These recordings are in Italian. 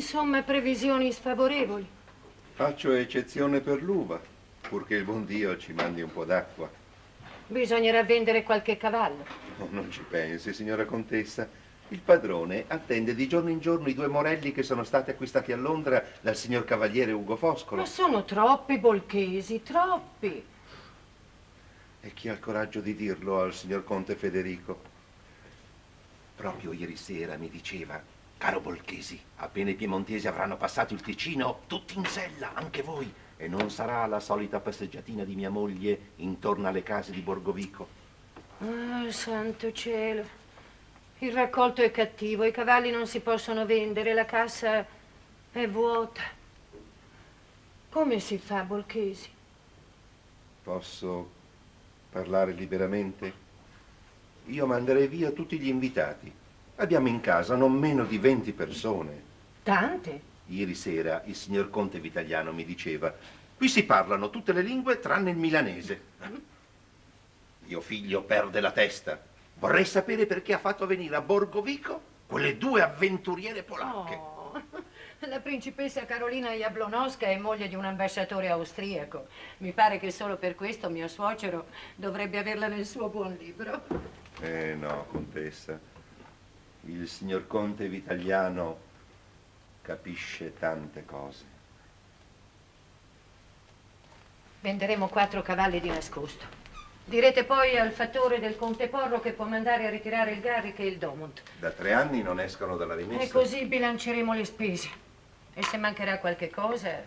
insomma, previsioni sfavorevoli. Faccio eccezione per l'uva, purché il buon Dio ci mandi un po' d'acqua. Bisognerà vendere qualche cavallo. Oh, non ci pensi, signora contessa. Il padrone attende di giorno in giorno i 2 morelli che sono stati acquistati a Londra dal signor cavaliere Ugo Foscolo. Ma sono troppi, Bolchesi, troppi. E chi ha il coraggio di dirlo al signor conte Federico? Proprio ieri sera mi diceva: caro Bolchesi, appena i piemontesi avranno passato il Ticino, tutti in sella, anche voi. E non sarà la solita passeggiatina di mia moglie intorno alle case di Borgovico. Ah, santo cielo. Il raccolto è cattivo, i cavalli non si possono vendere, la cassa è vuota. Come si fa, Bolchesi? Posso parlare liberamente? Io manderei via tutti gli invitati. Abbiamo in casa non meno di 20 persone. Tante? Ieri sera il signor conte Vitagliano mi diceva: qui si parlano tutte le lingue tranne il milanese. Mio figlio perde la testa. Vorrei sapere perché ha fatto venire a Borgovico quelle 2 avventuriere polacche. Oh, la principessa Carolina Jablonowska è moglie di un ambasciatore austriaco. Mi pare che solo per questo mio suocero dovrebbe averla nel suo buon libro. No, contessa. Il signor conte Vitagliano capisce tante cose. Venderemo 4 cavalli di nascosto. Direte poi al fattore del conte Porro che può mandare a ritirare il Garrick e il Domont. Da 3 anni non escono dalla rimessa. E così bilanceremo le spese. E se mancherà qualche cosa,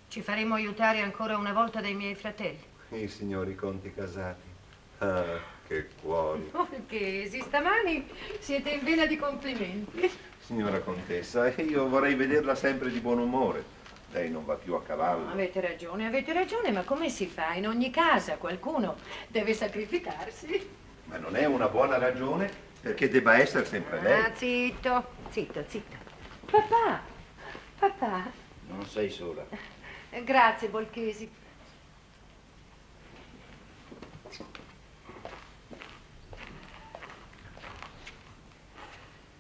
ci faremo aiutare ancora una volta dai miei fratelli. I signori conti casati. Ah, che cuori. Borghesi, stamani siete in vena di complimenti. Signora contessa, io vorrei vederla sempre di buon umore. Lei non va più a cavallo. Avete ragione, ma come si fa? In ogni casa qualcuno deve sacrificarsi. Ma non è una buona ragione perché debba essere sempre lei. Ah, zitto. Papà. Non sei sola. Grazie, Bolchesi.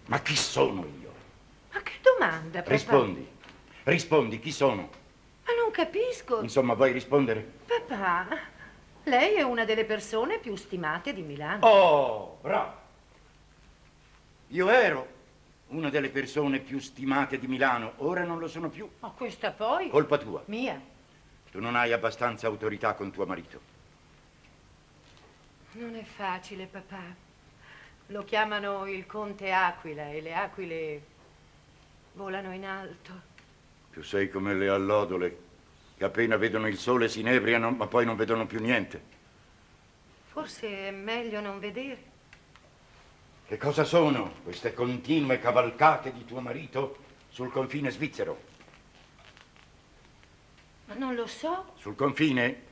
Ma chi sono io? Ma che domanda, papà? Rispondi, chi sono? Ma non capisco. Insomma, vuoi rispondere? Papà, lei è una delle persone più stimate di Milano. Oh, bravo! Io ero una delle persone più stimate di Milano, ora non lo sono più. Ma questa poi? Colpa tua. Mia. Tu non hai abbastanza autorità con tuo marito. Non è facile, papà. Lo chiamano il conte Aquila e le aquile volano in alto. Tu sei come le allodole, che appena vedono il sole si inebriano, ma poi non vedono più niente. Forse è meglio non vedere. Che cosa sono queste continue cavalcate di tuo marito sul confine svizzero? Ma non lo so. Sul confine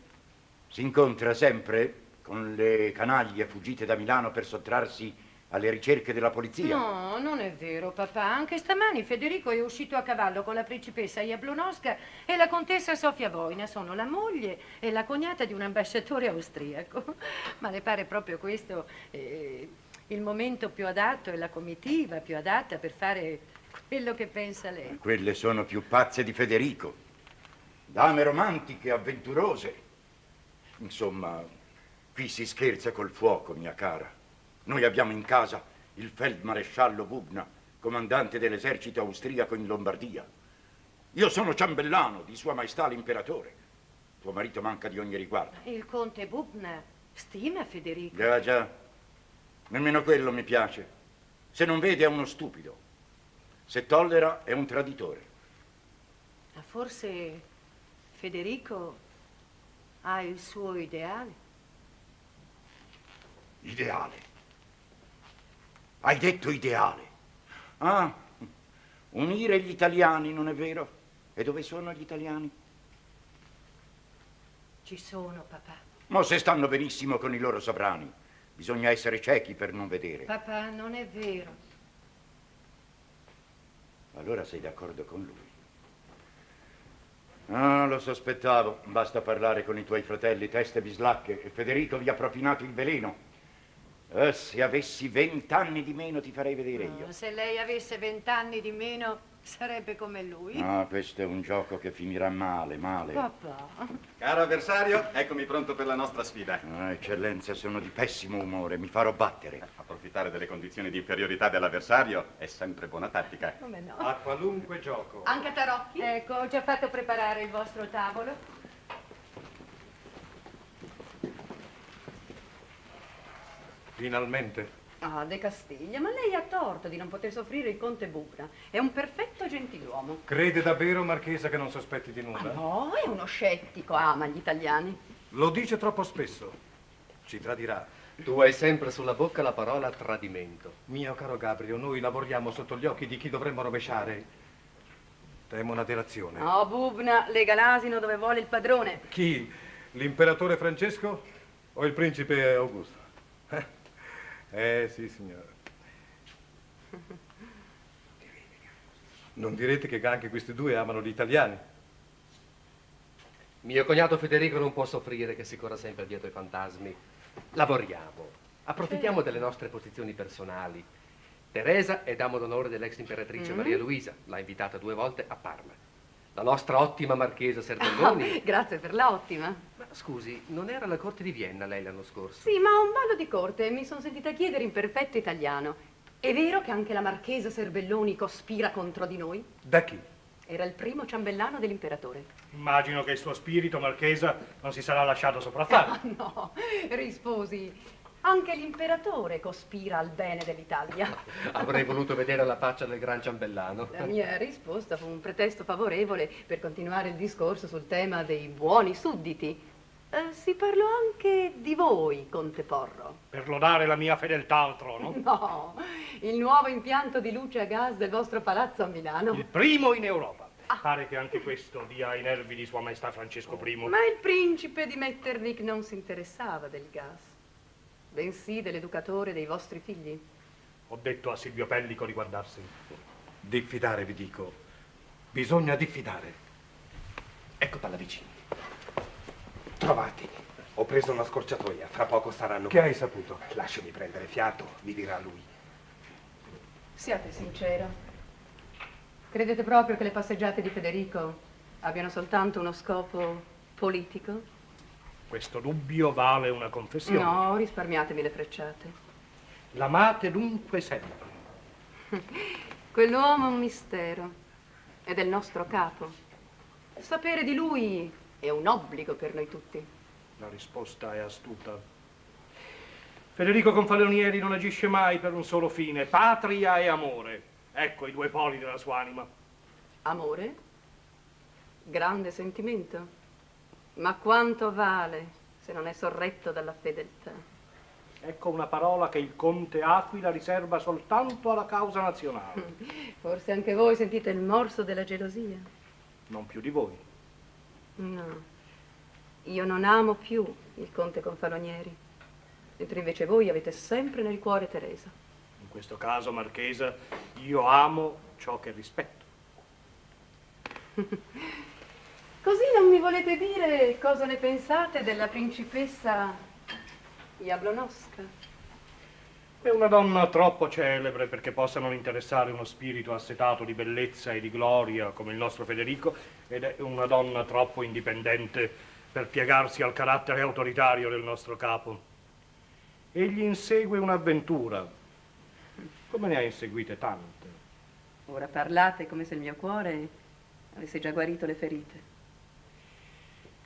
si incontra sempre con le canaglie fuggite da Milano per sottrarsi alle ricerche della polizia. No, non è vero, papà. Anche stamani Federico è uscito a cavallo con la principessa Jablonowska e la contessa Sofia Voina. Sono la moglie e la cognata di un ambasciatore austriaco. Ma le pare proprio questo il momento più adatto e la comitiva più adatta per fare quello che pensa lei? Quelle sono più pazze di Federico. Dame romantiche, avventurose. Insomma, qui si scherza col fuoco, mia cara. Noi abbiamo in casa il feldmaresciallo Bubna, comandante dell'esercito austriaco in Lombardia. Io sono ciambellano di Sua Maestà l'Imperatore. Tuo marito manca di ogni riguardo. Il conte Bubna stima Federico. Già. Nemmeno quello mi piace. Se non vede è uno stupido. Se tollera è un traditore. Ma forse Federico ha il suo ideale. Ideale. Hai detto ideale. Ah, unire gli italiani, non è vero? E dove sono gli italiani? Ci sono, papà. Ma se stanno benissimo con i loro sovrani. Bisogna essere ciechi per non vedere. Papà, non è vero. Allora sei d'accordo con lui? Ah, lo sospettavo. Basta parlare con i tuoi fratelli, teste bislacche, e Federico vi ha propinato il veleno. Se avessi 20 anni di meno ti farei vedere io. Se lei avesse 20 anni di meno, Sarebbe come lui. Ah, questo è un gioco che finirà male, male. Papà. Caro avversario, eccomi pronto per la nostra sfida. Ah, eccellenza, sono di pessimo umore, mi farò battere. Approfittare delle condizioni di inferiorità dell'avversario è sempre buona tattica. Come no? A qualunque gioco. Anche a tarocchi? Ecco, ho già fatto preparare il vostro tavolo. Finalmente. Ah, De Castiglia, ma lei ha torto di non poter soffrire il conte Bubna. È un perfetto gentiluomo. Crede davvero, Marchesa, che non sospetti di Ma nulla? no, è uno scettico, ama gli italiani. Lo dice troppo spesso. Ci tradirà. Tu hai sempre sulla bocca la parola tradimento. Mio caro Gabriel, noi lavoriamo sotto gli occhi di chi dovremmo rovesciare. Temo una delazione. No, Bubna lega l'asino dove vuole il padrone. Chi? L'imperatore Francesco o il principe Augusto? Sì, signore. Non direte che anche questi due amano gli italiani? Mio cognato Federico non può soffrire che si corra sempre dietro ai fantasmi. Lavoriamo, approfittiamo delle nostre posizioni personali. Teresa è dama d'onore dell'ex imperatrice Maria Luisa, l'ha invitata 2 volte a Parma. La nostra ottima marchesa Serbelloni. Grazie per l'ottima. Ma scusi, non era alla corte di Vienna lei l'anno scorso? Sì, ma a un ballo di corte mi sono sentita chiedere in perfetto italiano. È vero che anche la marchesa Serbelloni cospira contro di noi? Da chi? Era il primo ciambellano dell'imperatore. Immagino che il suo spirito, Marchesa, non si sarà lasciato sopraffare. Ah, no, risposi. Anche l'imperatore cospira al bene dell'Italia. Avrei voluto vedere la faccia del gran ciambellano. La mia risposta fu un pretesto favorevole per continuare il discorso sul tema dei buoni sudditi. Si parlò anche di voi, Conte Porro. Per lodare la mia fedeltà al trono. No, il nuovo impianto di luce a gas del vostro palazzo a Milano. Il primo in Europa. Pare che anche questo dia ai nervi di Sua Maestà Francesco I. Ma il principe di Metternich non si interessava del gas, bensì dell'educatore dei vostri figli. Ho detto a Silvio Pellico di guardarsi. Diffidare, vi dico. Bisogna diffidare. Ecco Pallavicini. Trovati. Ho preso una scorciatoia, fra poco saranno... Che hai saputo? Lasciami prendere fiato, mi dirà lui. Siate sincero. Credete proprio che le passeggiate di Federico abbiano soltanto uno scopo politico? Questo dubbio vale una confessione. No, risparmiatemi le frecciate. L'amate dunque sempre. Quell'uomo è un mistero. È del nostro capo. Sapere di lui è un obbligo per noi tutti. La risposta è astuta. Federico Confalonieri non agisce mai per un solo fine, patria e amore. Ecco i 2 poli della sua anima. Amore? Grande sentimento. Ma quanto vale se non è sorretto dalla fedeltà? Ecco una parola che il conte Aquila riserva soltanto alla causa nazionale. Forse anche voi sentite il morso della gelosia? Non più di voi. No, io non amo più il conte Confalonieri, mentre invece voi avete sempre nel cuore Teresa. In questo caso, Marchesa, io amo ciò che rispetto. Così non mi volete dire cosa ne pensate della principessa Jablonowska? È una donna troppo celebre perché possa non interessare uno spirito assetato di bellezza e di gloria come il nostro Federico, ed è una donna troppo indipendente per piegarsi al carattere autoritario del nostro capo. Egli insegue un'avventura, come ne ha inseguite tante. Ora parlate come se il mio cuore avesse già guarito le ferite.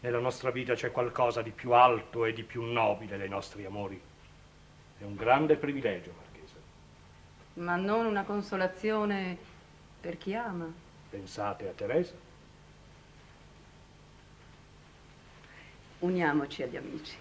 Nella nostra vita c'è qualcosa di più alto e di più nobile dei nostri amori. È un grande privilegio, Marchesa. Ma non una consolazione per chi ama. Pensate a Teresa. Uniamoci agli amici.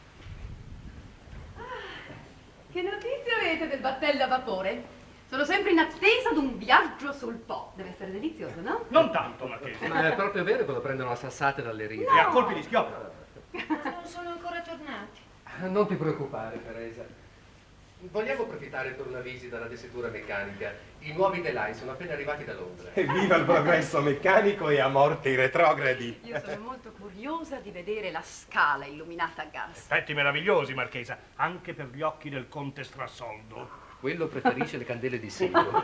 Che notizie avete del battello a vapore? Sono sempre in attesa di un viaggio sul Po. Deve essere delizioso, no? Non tanto, Marchesa. Ma è proprio vero che lo prendono a sassate dalle ride. E a colpi di schioppo. Non sono ancora tornati. Non ti preoccupare, Teresa. Vogliamo approfittare per una visita alla tessitura meccanica. I nuovi telai sono appena arrivati da Londra. Viva il progresso meccanico e a morte i retrogradi. Io sono molto curiosa di vedere la scala illuminata a gas. Effetti meravigliosi, Marchesa, anche per gli occhi del conte Strassoldo. Quello preferisce le candele di siero.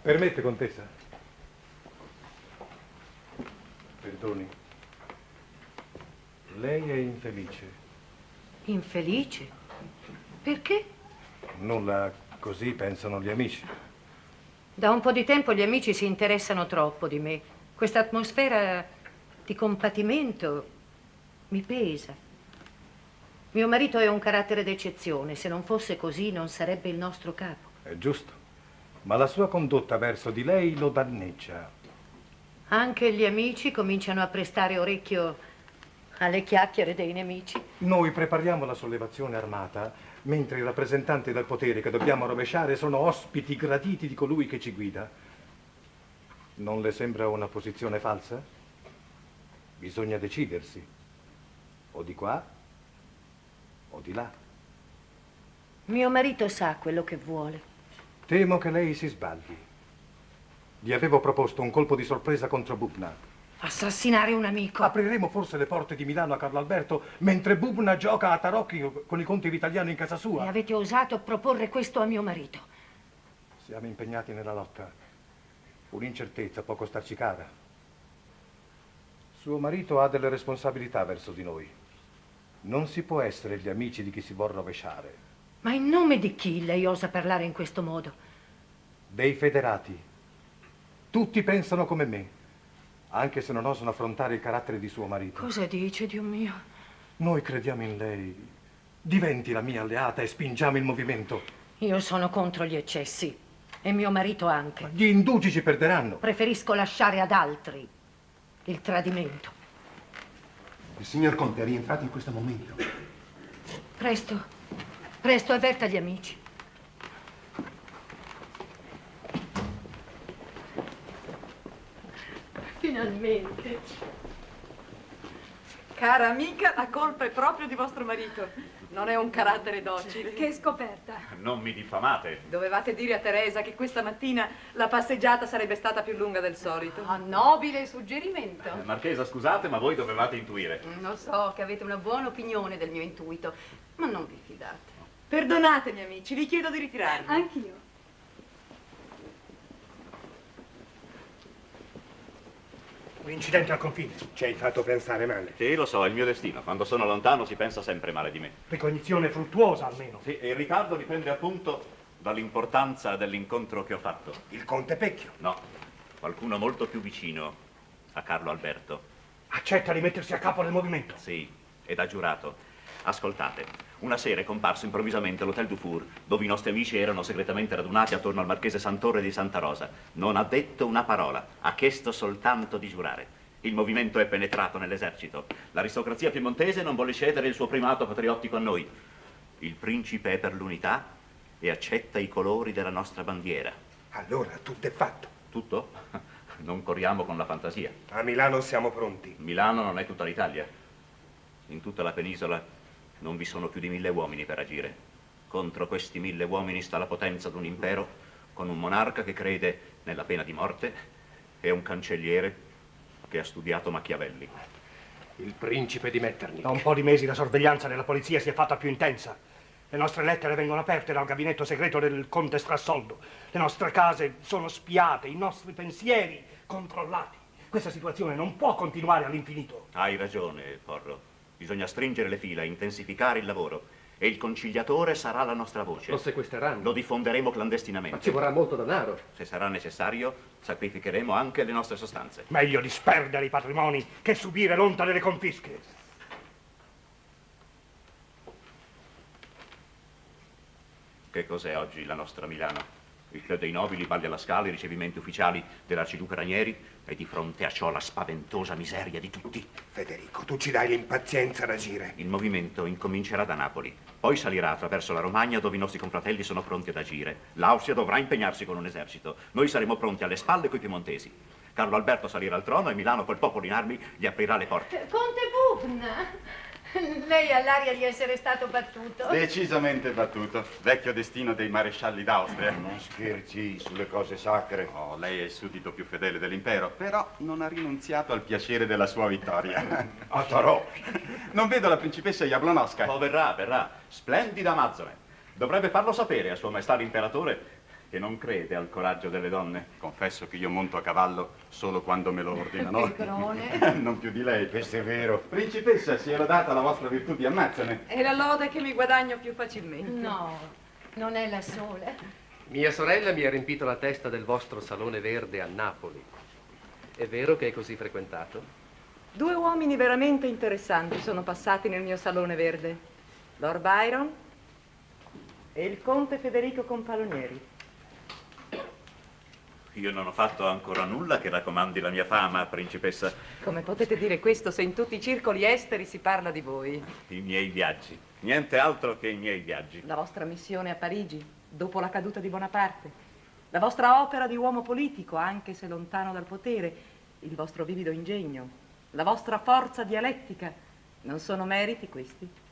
Permette, contessa? Perdoni. Lei è infelice. Infelice? Perché? Nulla, così pensano gli amici. Da un po' di tempo gli amici si interessano troppo di me. Questa atmosfera di compatimento mi pesa. Mio marito è un carattere d'eccezione. Se non fosse così non sarebbe il nostro capo. È giusto. Ma la sua condotta verso di lei lo danneggia. Anche gli amici cominciano a prestare orecchio alle chiacchiere dei nemici. Noi prepariamo la sollevazione armata, mentre i rappresentanti del potere che dobbiamo rovesciare sono ospiti graditi di colui che ci guida. Non le sembra una posizione falsa? Bisogna decidersi. O di qua, o di là. Mio marito sa quello che vuole. Temo che lei si sbagli. Gli avevo proposto un colpo di sorpresa contro Bubna. Assassinare un amico. Apriremo forse le porte di Milano a Carlo Alberto mentre Bubna gioca a tarocchi con i conti vitaliani in casa sua. E avete osato proporre questo a mio marito. Siamo impegnati nella lotta. Un'incertezza può costarci cara. Suo marito ha delle responsabilità verso di noi. Non si può essere gli amici di chi si vuol rovesciare. Ma in nome di chi lei osa parlare in questo modo? Dei federati. Tutti pensano come me, anche se non osano affrontare il carattere di suo marito. Cosa dice, Dio mio? Noi crediamo in lei. Diventi la mia alleata e spingiamo il movimento. Io sono contro gli eccessi. E mio marito anche. Gli indugi ci perderanno. Preferisco lasciare ad altri il tradimento. Il signor Conte è rientrato in questo momento. Presto, presto, avverta gli amici. Finalmente. Cara amica, la colpa è proprio di vostro marito. Non è un carattere docile. Che scoperta. Non mi diffamate. Dovevate dire a Teresa che questa mattina la passeggiata sarebbe stata più lunga del solito. Ah, nobile suggerimento. Marchesa, scusate, ma voi dovevate intuire. Lo so che avete una buona opinione del mio intuito, ma non vi fidate. Perdonatemi, amici, vi chiedo di ritirarmi. Anch'io. Un incidente al confine. Ci hai fatto pensare male. Sì, lo so, è il mio destino. Quando sono lontano si pensa sempre male di me. Ricognizione fruttuosa almeno. Sì, e il ritardo dipende appunto dall'importanza dell'incontro che ho fatto. Il conte Pecchio. No, qualcuno molto più vicino a Carlo Alberto. Accetta di mettersi a capo del movimento. Sì, ed ha giurato. Ascoltate, una sera è comparso improvvisamente all'Hotel Dufour, dove i nostri amici erano segretamente radunati attorno al marchese Sant'Orre di Santa Rosa. Non ha detto una parola, ha chiesto soltanto di giurare. Il movimento è penetrato nell'esercito. L'aristocrazia piemontese non vuole cedere il suo primato patriottico a noi. Il principe è per l'unità e accetta i colori della nostra bandiera. Allora, tutto è fatto. Tutto? Non corriamo con la fantasia. A Milano siamo pronti. Milano non è tutta l'Italia. In tutta la penisola non vi sono più di 1000 uomini per agire. Contro questi 1000 uomini sta la potenza di un impero, con un monarca che crede nella pena di morte e un cancelliere che ha studiato Machiavelli. Il principe di Metternich. Da un po' di mesi la sorveglianza della polizia si è fatta più intensa. Le nostre lettere vengono aperte dal gabinetto segreto del conte Strassoldo. Le nostre case sono spiate, i nostri pensieri controllati. Questa situazione non può continuare all'infinito. Hai ragione, Porro. Bisogna stringere le fila, intensificare il lavoro. E il conciliatore sarà la nostra voce. Lo sequestreranno. Lo diffonderemo clandestinamente. Ma ci vorrà molto denaro. Se sarà necessario, sacrificheremo anche le nostre sostanze. Meglio disperdere i patrimoni che subire l'onta delle confische. Che cos'è oggi la nostra Milano? Il Club dei Nobili, balli alla Scala, i ricevimenti ufficiali dell'Arciduca Ranieri e di fronte a ciò la spaventosa miseria di tutti. Federico, tu ci dai l'impazienza d'agire. Il movimento incomincerà da Napoli, poi salirà attraverso la Romagna dove i nostri confratelli sono pronti ad agire. L'Austria dovrà impegnarsi con un esercito. Noi saremo pronti alle spalle coi piemontesi. Carlo Alberto salirà al trono e Milano col popolo in armi gli aprirà le porte. Conte Bubna, lei ha l'aria di essere stato battuto. Decisamente battuto. Vecchio destino dei marescialli d'Austria. Non scherzi sulle cose sacre. Oh, lei è il suddito più fedele dell'impero, però non ha rinunziato al piacere della sua vittoria. A tarocchi. Non vedo la principessa Jablonowska. Oh, verrà. Splendida Amazzone. Dovrebbe farlo sapere a Sua Maestà l'Imperatore che non crede al coraggio delle donne. Confesso che io monto a cavallo solo quando me lo ordinano. Petrone. Non più di lei, questo è vero. Principessa, sia lodata la vostra virtù di ammazzane. È la lode che mi guadagno più facilmente. No, non è la sola. Mia sorella mi ha riempito la testa del vostro salone verde a Napoli. È vero che è così frequentato? 2 uomini veramente interessanti sono passati nel mio salone verde. Lord Byron e il conte Federico Compalonieri. Io non ho fatto ancora nulla che raccomandi la mia fama, principessa. Come potete dire questo se in tutti i circoli esteri si parla di voi? I miei viaggi. Niente altro che i miei viaggi. La vostra missione a Parigi, dopo la caduta di Bonaparte. La vostra opera di uomo politico, anche se lontano dal potere. Il vostro vivido ingegno. La vostra forza dialettica. Non sono meriti questi?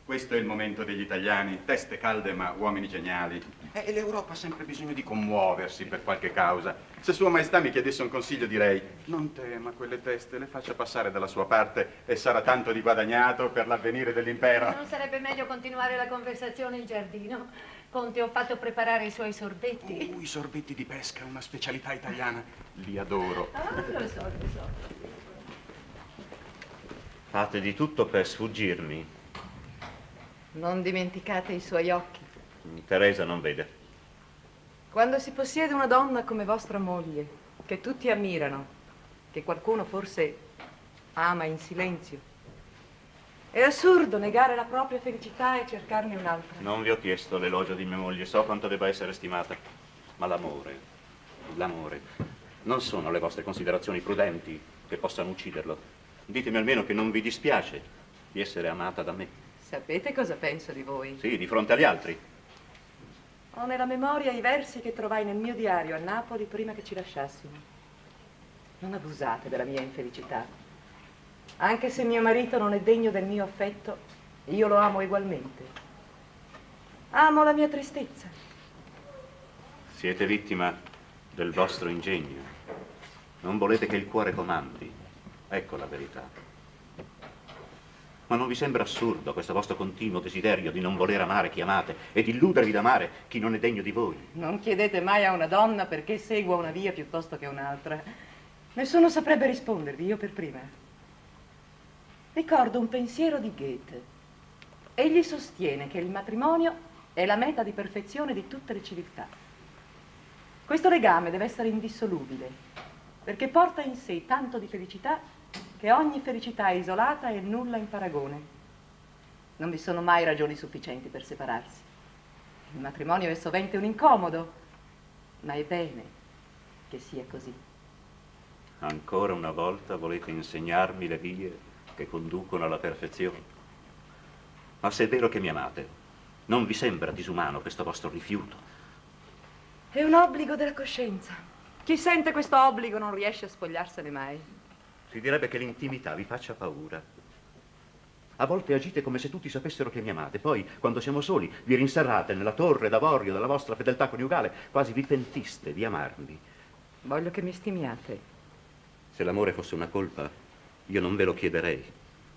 Questo è il momento degli italiani, teste calde ma uomini geniali. E l'Europa ha sempre bisogno di commuoversi per qualche causa. Se Sua Maestà mi chiedesse un consiglio direi: non tema quelle teste, le faccia passare dalla sua parte e sarà tanto di guadagnato per l'avvenire dell'impero. Non sarebbe meglio continuare la conversazione in giardino? Conte, ho fatto preparare i suoi sorbetti. I sorbetti di pesca, una specialità italiana. Li adoro. Ah, lo so. Fate di tutto per sfuggirmi. Non dimenticate i suoi occhi. Teresa non vede. Quando si possiede una donna come vostra moglie, che tutti ammirano, che qualcuno forse ama in silenzio, è assurdo negare la propria felicità e cercarne un'altra. Non vi ho chiesto l'elogio di mia moglie, so quanto debba essere stimata. Ma l'amore, non sono le vostre considerazioni prudenti che possano ucciderlo. Ditemi almeno che non vi dispiace di essere amata da me. Sapete cosa penso di voi? Sì, di fronte agli altri. Ho nella memoria i versi che trovai nel mio diario a Napoli prima che ci lasciassimo. Non abusate della mia infelicità. Anche se mio marito non è degno del mio affetto, io lo amo ugualmente. Amo la mia tristezza. Siete vittima del vostro ingegno. Non volete che il cuore comandi. Ecco la verità. Ma non vi sembra assurdo questo vostro continuo desiderio di non voler amare chi amate e di illudervi d'amare chi non è degno di voi? Non chiedete mai a una donna perché segua una via piuttosto che un'altra. Nessuno saprebbe rispondervi, io per prima. Ricordo un pensiero di Goethe. Egli sostiene che il matrimonio è la meta di perfezione di tutte le civiltà. Questo legame deve essere indissolubile, perché porta in sé tanto di felicità che ogni felicità isolata è nulla in paragone. Non vi sono mai ragioni sufficienti per separarsi. Il matrimonio è sovente un incomodo, ma è bene che sia così. Ancora una volta volete insegnarmi le vie che conducono alla perfezione? Ma se è vero che mi amate, non vi sembra disumano questo vostro rifiuto? È un obbligo della coscienza. Chi sente questo obbligo non riesce a spogliarsene mai. Si direbbe che l'intimità vi faccia paura. A volte agite come se tutti sapessero che mi amate, poi, quando siamo soli, vi rinserrate nella torre d'avorio della vostra fedeltà coniugale, quasi vi pentiste di amarmi. Voglio che mi stimiate. Se l'amore fosse una colpa, io non ve lo chiederei.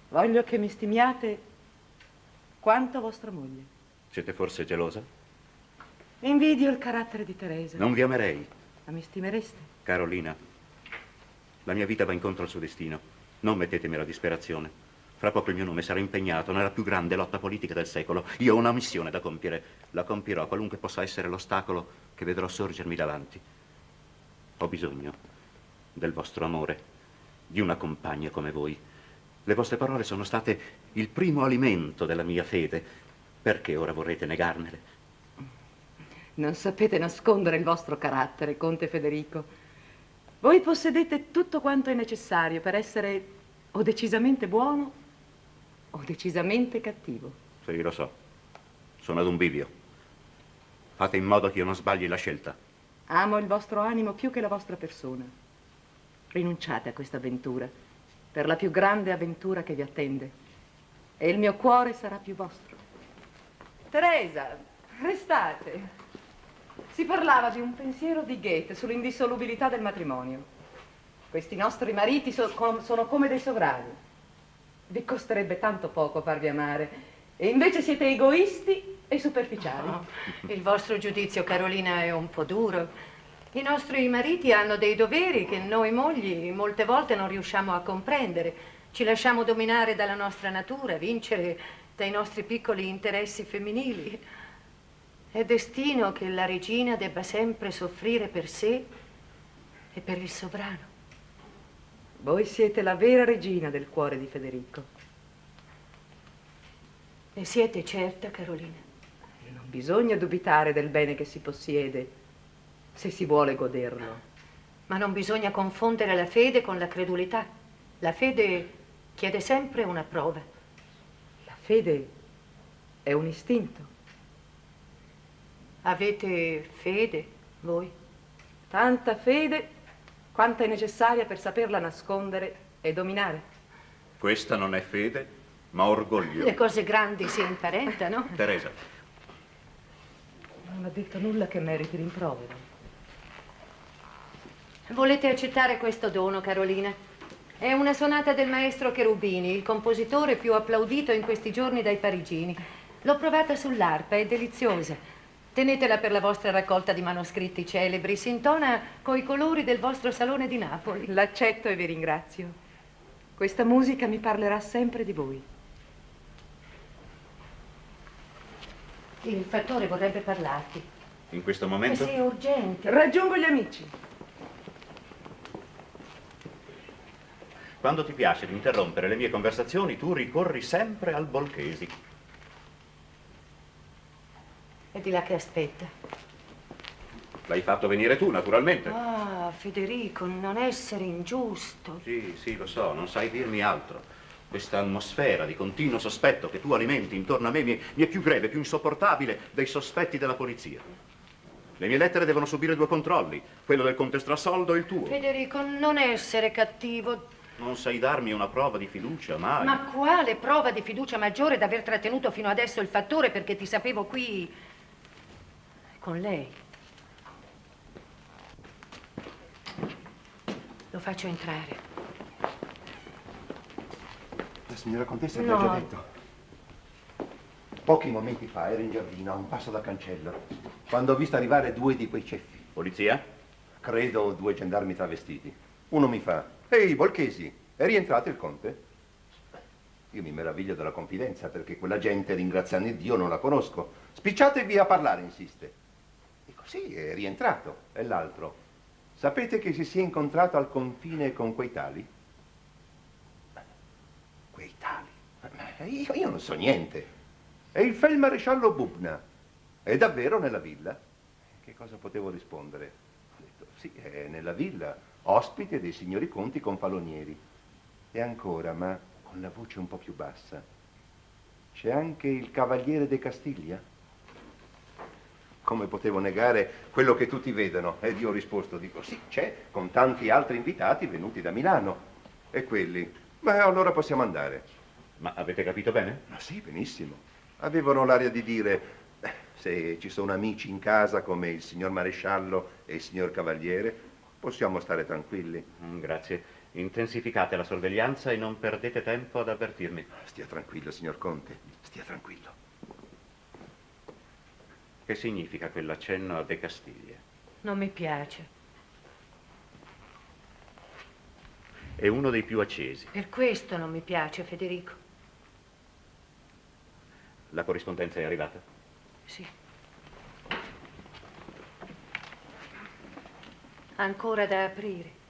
Voglio che mi stimiate quanto vostra moglie. Siete forse gelosa? Invidio il carattere di Teresa. Non vi amerei. Ma mi stimereste? Carolina, la mia vita va incontro al suo destino. Non mettetemi alla disperazione. Fra poco il mio nome sarà impegnato nella più grande lotta politica del secolo. Io ho una missione da compiere. La compierò qualunque possa essere l'ostacolo che vedrò sorgermi davanti. Ho bisogno del vostro amore, di una compagna come voi. Le vostre parole sono state il primo alimento della mia fede. Perché ora vorrete negarmele? Non sapete nascondere il vostro carattere, conte Federico. Voi possedete tutto quanto è necessario per essere o decisamente buono o decisamente cattivo. Sì, lo so. Sono ad un bivio. Fate in modo che io non sbagli la scelta. Amo il vostro animo più che la vostra persona. Rinunciate a questa avventura, per la più grande avventura che vi attende. E il mio cuore sarà più vostro. Teresa, restate. Si parlava di un pensiero di Goethe sull'indissolubilità del matrimonio. Questi nostri mariti sono come dei sovrani. Vi costerebbe tanto poco farvi amare. E invece siete egoisti e superficiali. No, il vostro giudizio, Carolina, è un po' duro. I nostri mariti hanno dei doveri che noi mogli molte volte non riusciamo a comprendere. Ci lasciamo dominare dalla nostra natura, vincere dai nostri piccoli interessi femminili. È destino che la regina debba sempre soffrire per sé e per il sovrano. Voi siete la vera regina del cuore di Federico. Ne siete certa, Carolina? Non bisogna dubitare del bene che si possiede, se si vuole goderlo. Ma non bisogna confondere la fede con la credulità. La fede chiede sempre una prova. La fede è un istinto. Avete fede, voi? Tanta fede quanta è necessaria per saperla nascondere e dominare. Questa non è fede, ma orgoglio. Le cose grandi si imparentano. Teresa. Non ha detto nulla che meriti rimprovero. Volete accettare questo dono, Carolina? È una sonata del maestro Cherubini, il compositore più applaudito in questi giorni dai parigini. L'ho provata sull'arpa, è deliziosa. Tenetela per la vostra raccolta di manoscritti celebri. Si intona coi colori del vostro salone di Napoli. L'accetto e vi ringrazio. Questa musica mi parlerà sempre di voi. Il fattore vorrebbe parlarti. In questo momento? Sì, è urgente. Raggiungo gli amici. Quando ti piace di interrompere le mie conversazioni, tu ricorri sempre al Bolchesi. È di là che aspetta. L'hai fatto venire tu, naturalmente. Ah, Federico, non essere ingiusto. Sì, lo so, non sai dirmi altro. Questa atmosfera di continuo sospetto che tu alimenti intorno a me mi è più greve, più insopportabile dei sospetti della polizia. Le mie lettere devono subire 2 controlli, quello del conte Strasoldo e il tuo. Federico, non essere cattivo. Non sai darmi una prova di fiducia, mai. Ma quale prova di fiducia maggiore d'aver trattenuto fino adesso il fattore perché ti sapevo qui con lei? Lo faccio entrare. La signora contessa mi No. ha già detto. Pochi momenti fa ero in giardino, a un passo dal cancello, quando ho visto arrivare 2 di quei ceffi. Polizia? Credo 2 gendarmi travestiti. Uno mi fa: ehi, Bolchesi, è rientrato il conte? Io mi meraviglio della confidenza, perché quella gente, ringraziando Dio, non la conosco. Spicciatevi a parlare, insiste. Dico: sì, è rientrato. E l'altro: sapete che si sia incontrato al confine con quei tali? Quei tali? Io non so niente. È il feldmaresciallo Bubna. È davvero nella villa? Che cosa potevo rispondere? Ho detto: sì, è nella villa, ospite dei signori conti confalonieri. E ancora, ma con la voce un po' più bassa: c'è anche il cavaliere de Castiglia? Come potevo negare quello che tutti vedono? Ed io ho risposto, dico: sì, c'è, con tanti altri invitati venuti da Milano. E quelli: beh, allora possiamo andare. Ma avete capito bene? Ma sì, benissimo. Avevano l'aria di dire: se ci sono amici in casa come il signor maresciallo e il signor cavaliere, possiamo stare tranquilli. Grazie. Intensificate la sorveglianza e non perdete tempo ad avvertirmi. Stia tranquillo, signor Conte, stia tranquillo. Che significa quell'accenno a De Castiglia? Non mi piace. È uno dei più accesi. Per questo non mi piace, Federico. La corrispondenza è arrivata? Sì. Ancora da aprire.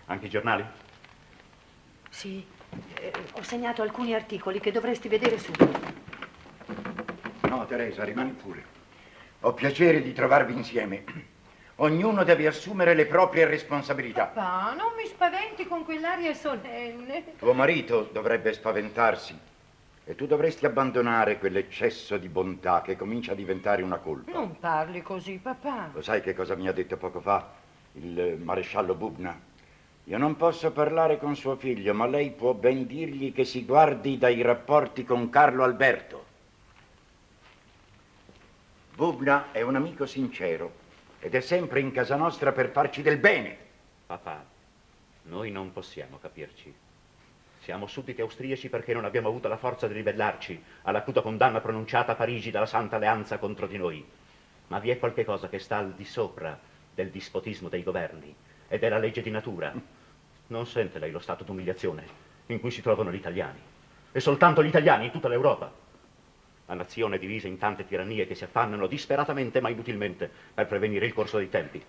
Anche i giornali? Sì, ho segnato alcuni articoli che dovresti vedere subito. No, Teresa, rimani pure. Ho piacere di trovarvi insieme. Ognuno deve assumere le proprie responsabilità. Papà, non mi spaventi con quell'aria solenne. Tuo marito dovrebbe spaventarsi e tu dovresti abbandonare quell'eccesso di bontà che comincia a diventare una colpa. Non parli così, papà. Lo sai che cosa mi ha detto poco fa il maresciallo Bubna? Io non posso parlare con suo figlio, ma lei può ben dirgli che si guardi dai rapporti con Carlo Alberto. Bubna è un amico sincero ed è sempre in casa nostra per farci del bene. Papà, noi non possiamo capirci. Siamo sudditi austriaci perché non abbiamo avuto la forza di ribellarci all'acuta condanna pronunciata a Parigi dalla Santa Alleanza contro di noi. Ma vi è qualche cosa che sta al di sopra del dispotismo dei governi ed è la legge di natura. Non sente lei lo stato d'umiliazione in cui si trovano gli italiani? E soltanto gli italiani in tutta l'Europa. La nazione è divisa in tante tirannie che si affannano disperatamente ma inutilmente per prevenire il corso dei tempi.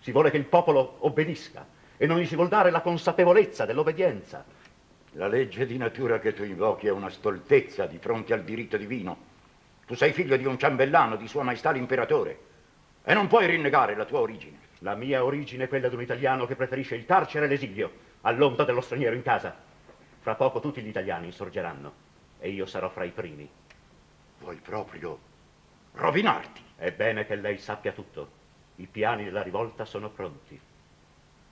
Si vuole che il popolo obbedisca e non gli si vuol dare la consapevolezza dell'obbedienza. La legge di natura che tu invochi è una stoltezza di fronte al diritto divino. Tu sei figlio di un ciambellano, di Sua Maestà l'Imperatore, e non puoi rinnegare la tua origine. La mia origine è quella di un italiano che preferisce il carcere e l'esilio all'onta dello straniero in casa. Fra poco tutti gli italiani insorgeranno e io sarò fra i primi. Vuoi proprio rovinarti? È bene che lei sappia tutto. I piani della rivolta sono pronti.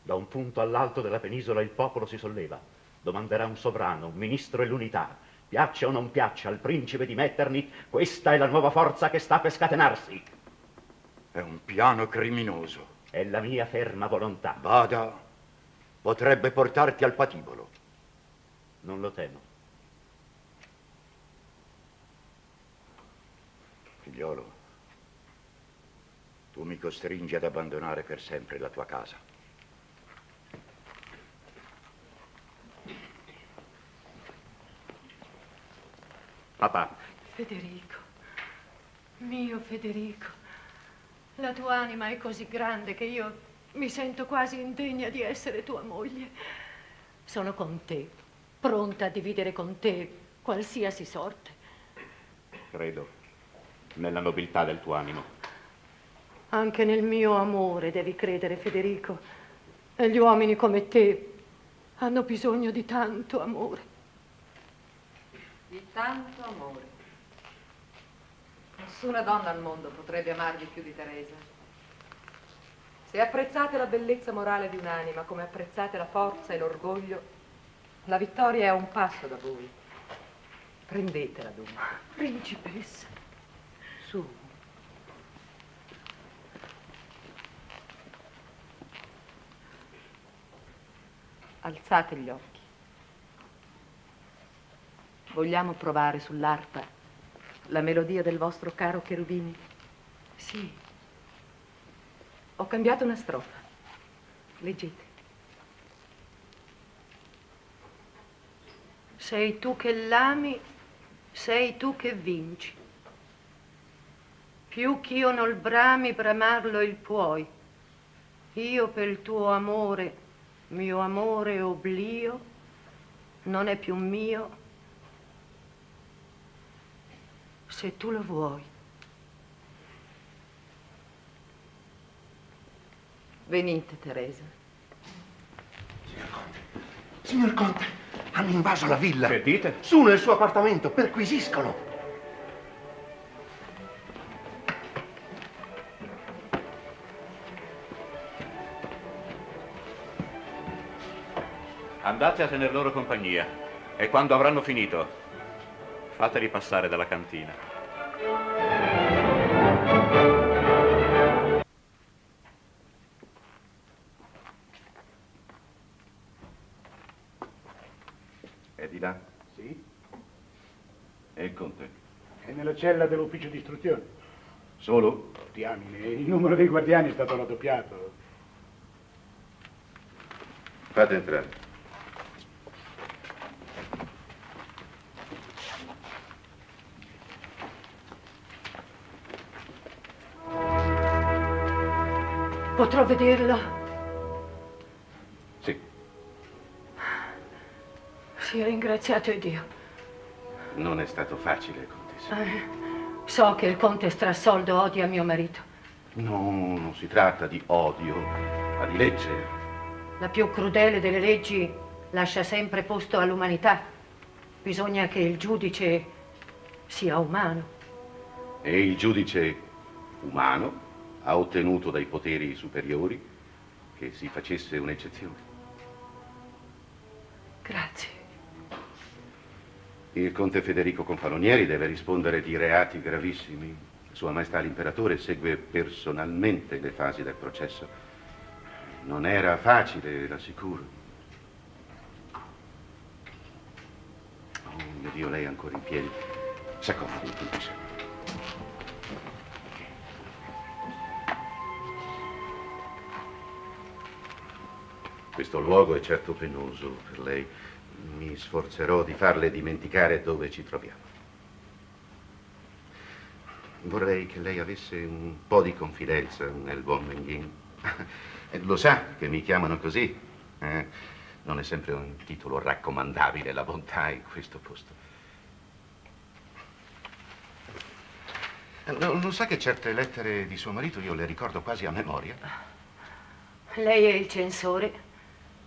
Da un punto all'altro della penisola il popolo si solleva. Domanderà un sovrano, un ministro e l'unità. Piaccia o non piaccia al principe di Metternich, questa è la nuova forza che sta per scatenarsi. È un piano criminoso. È la mia ferma volontà. Vada, potrebbe portarti al patibolo. Non lo temo. Figliolo, tu mi costringi ad abbandonare per sempre la tua casa. Papà. Federico, mio Federico, la tua anima è così grande che io mi sento quasi indegna di essere tua moglie. Sono con te, pronta a dividere con te qualsiasi sorte. Credo nella nobiltà del tuo animo. Anche nel mio amore devi credere, Federico. E gli uomini come te hanno bisogno di tanto amore. Di tanto amore. Nessuna donna al mondo potrebbe amarvi più di Teresa. Se apprezzate la bellezza morale di un'anima come apprezzate la forza e l'orgoglio, la vittoria è a un passo da voi. Prendetela dunque. Principessa. Su. Alzate gli occhi. Vogliamo provare sull'arpa la melodia del vostro caro Cherubini? Sì. Ho cambiato una strofa. Leggete. Sei tu che l'ami, sei tu che vinci. Più ch'io non brami, bramarlo il puoi. Io per il tuo amore, mio amore oblio, non è più mio, se tu lo vuoi. Venite, Teresa. Signor Conte, hanno invaso la villa. Che dite? Su nel suo appartamento, perquisiscono. Andate a tener loro compagnia e quando avranno finito, fateli passare dalla cantina. È di là? Sì, E il conte? è nella cella dell'ufficio di istruzione. Solo? Diamine, il numero dei guardiani è stato raddoppiato. Fate entrare. Potrò vederlo? Sì. Sia ringraziato Dio. Non è stato facile, contessa. So che il conte Strassoldo odia mio marito. No, non si tratta di odio, ma di legge. La più crudele delle leggi lascia sempre posto all'umanità. Bisogna che il giudice sia umano. E il giudice umano ha ottenuto dai poteri superiori che si facesse un'eccezione. Grazie. Il conte Federico Confalonieri deve rispondere di reati gravissimi. Sua Maestà l'Imperatore segue personalmente le fasi del processo. Non era facile, l'assicuro. Dio, lei è ancora in piedi. S'accomodi, contessa. Questo luogo è certo penoso per lei. Mi sforzerò di farle dimenticare dove ci troviamo. Vorrei che lei avesse un po' di confidenza nel buon Menghini. Lo sa che mi chiamano così? Non è sempre un titolo raccomandabile la bontà in questo posto. Non sa che certe lettere di suo marito io le ricordo quasi a memoria? Lei è il censore.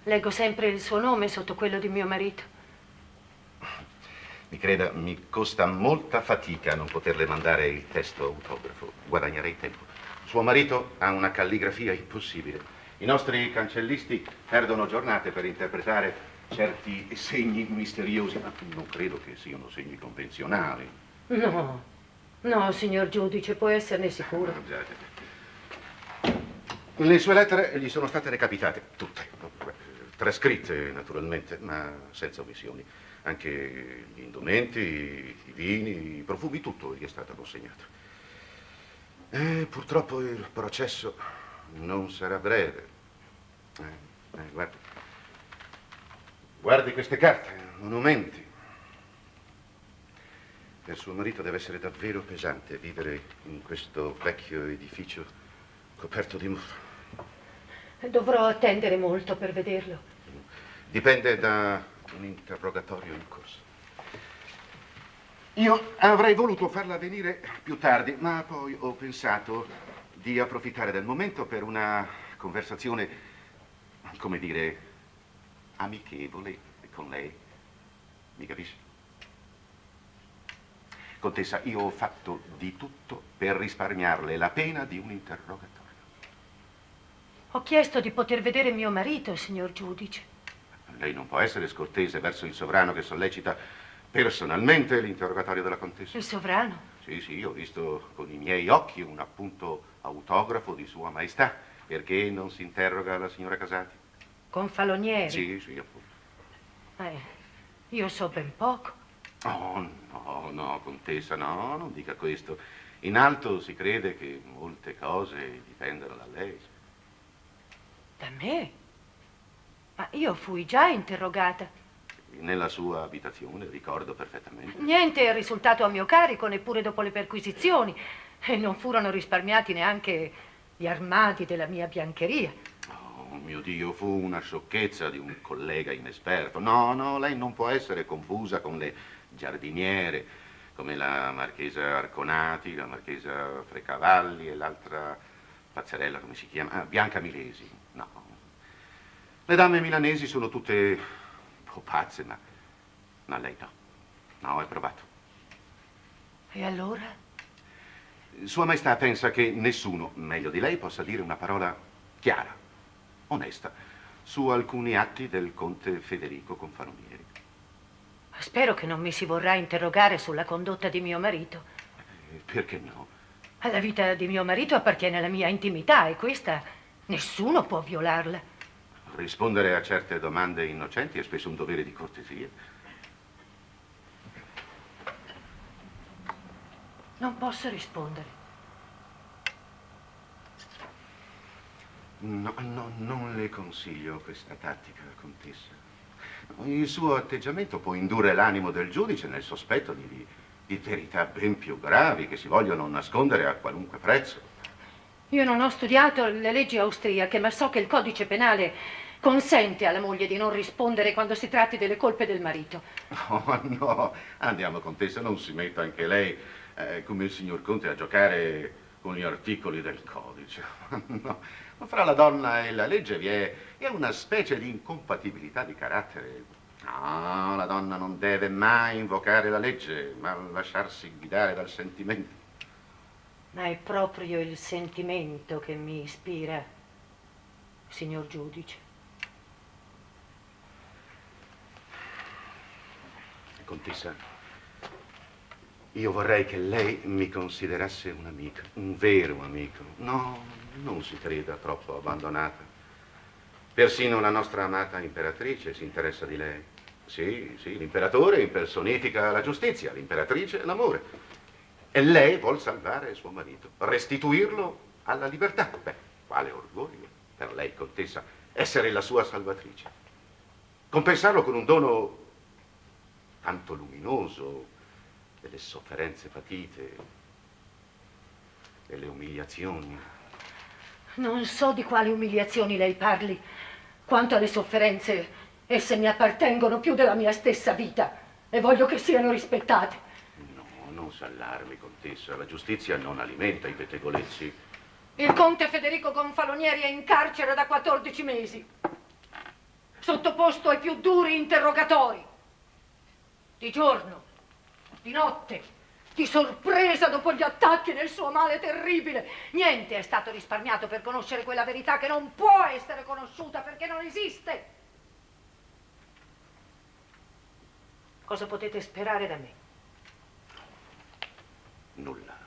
Leggo sempre il suo nome sotto quello di mio marito. Mi creda, mi costa molta fatica non poterle mandare il testo autografo. Guadagnerei tempo. Suo marito ha una calligrafia impossibile. I nostri cancellisti perdono giornate per interpretare certi segni misteriosi, ma non credo che siano segni convenzionali. No, no, signor giudice, può esserne sicuro. Le sue lettere gli sono state recapitate, tutte. Trascritte, naturalmente, ma senza omissioni. Anche gli indumenti, i vini, i profumi, tutto gli è stato consegnato. E purtroppo il processo non sarà breve. Guardi. Guardi queste carte, monumenti. Per suo marito deve essere davvero pesante vivere in questo vecchio edificio coperto di muffa. Dovrò attendere molto per vederlo. Dipende da un interrogatorio in corso. Io avrei voluto farla venire più tardi, ma poi ho pensato di approfittare del momento per una conversazione, come dire, amichevole con lei. Mi capisce? Contessa, io ho fatto di tutto per risparmiarle la pena di un interrogatorio. Ho chiesto di poter vedere mio marito, signor giudice. Lei non può essere scortese verso il sovrano che sollecita personalmente l'interrogatorio della contessa. Il sovrano? Sì, sì, ho visto con i miei occhi un appunto autografo di Sua Maestà. Perché non si interroga la signora Casati? Con Falonieri? Sì, sì, appunto. Io so ben poco. Oh, no, no, contessa, no, non dica questo. In alto si crede che molte cose dipendano da lei. Da me? Ma io fui già interrogata. Nella sua abitazione, ricordo perfettamente. Niente è risultato a mio carico, neppure dopo le perquisizioni. E non furono risparmiati neanche gli armadi della mia biancheria. Oh mio Dio, fu una sciocchezza di un collega inesperto. No, no, lei non può essere confusa con le giardiniere, come la marchesa Arconati, la marchesa Frecavalli e l'altra pazzerella, come si chiama? Bianca Milesi. No. Le dame milanesi sono tutte un po' pazze, ma lei no. No, è provato. E allora? Sua Maestà pensa che nessuno, meglio di lei, possa dire una parola chiara, onesta, su alcuni atti del conte Federico con Falonieri. Spero che non mi si vorrà interrogare sulla condotta di mio marito. Perché no? La vita di mio marito appartiene alla mia intimità e questa nessuno può violarla. Rispondere a certe domande innocenti è spesso un dovere di cortesia. Non posso rispondere. No, no, non le consiglio questa tattica, contessa. Il suo atteggiamento può indurre l'animo del giudice nel sospetto di verità ben più gravi che si vogliono nascondere a qualunque prezzo. Io non ho studiato le leggi austriache, ma so che il codice penale consente alla moglie di non rispondere quando si tratti delle colpe del marito. Oh, no, andiamo, contessa, non si metta anche lei, come il signor Conte, a giocare con gli articoli del codice. No, fra la donna e la legge vi è una specie di incompatibilità di carattere. No, la donna non deve mai invocare la legge, ma lasciarsi guidare dal sentimento. Ma è proprio il sentimento che mi ispira, signor giudice. Contessa, io vorrei che lei mi considerasse un'amica, un vero amico. No, non si creda troppo abbandonata. Persino la nostra amata imperatrice si interessa di lei. Sì, sì, l'imperatore impersonifica la giustizia, l'imperatrice l'amore. E lei vuol salvare suo marito, restituirlo alla libertà. Beh, quale orgoglio per lei, contessa, essere la sua salvatrice. Compensarlo con un dono tanto luminoso delle sofferenze patite, delle umiliazioni. Non so di quali umiliazioni lei parli. Quanto alle sofferenze, esse mi appartengono più della mia stessa vita e voglio che siano rispettate. No, non s'allarmi, contessa. La giustizia non alimenta i pettegolezzi. Il conte Federico Gonfalonieri è in carcere da 14 mesi, sottoposto ai più duri interrogatori. Di giorno, di notte, di sorpresa dopo gli attacchi del suo male terribile. Niente è stato risparmiato per conoscere quella verità che non può essere conosciuta perché non esiste. Cosa potete sperare da me? Nulla.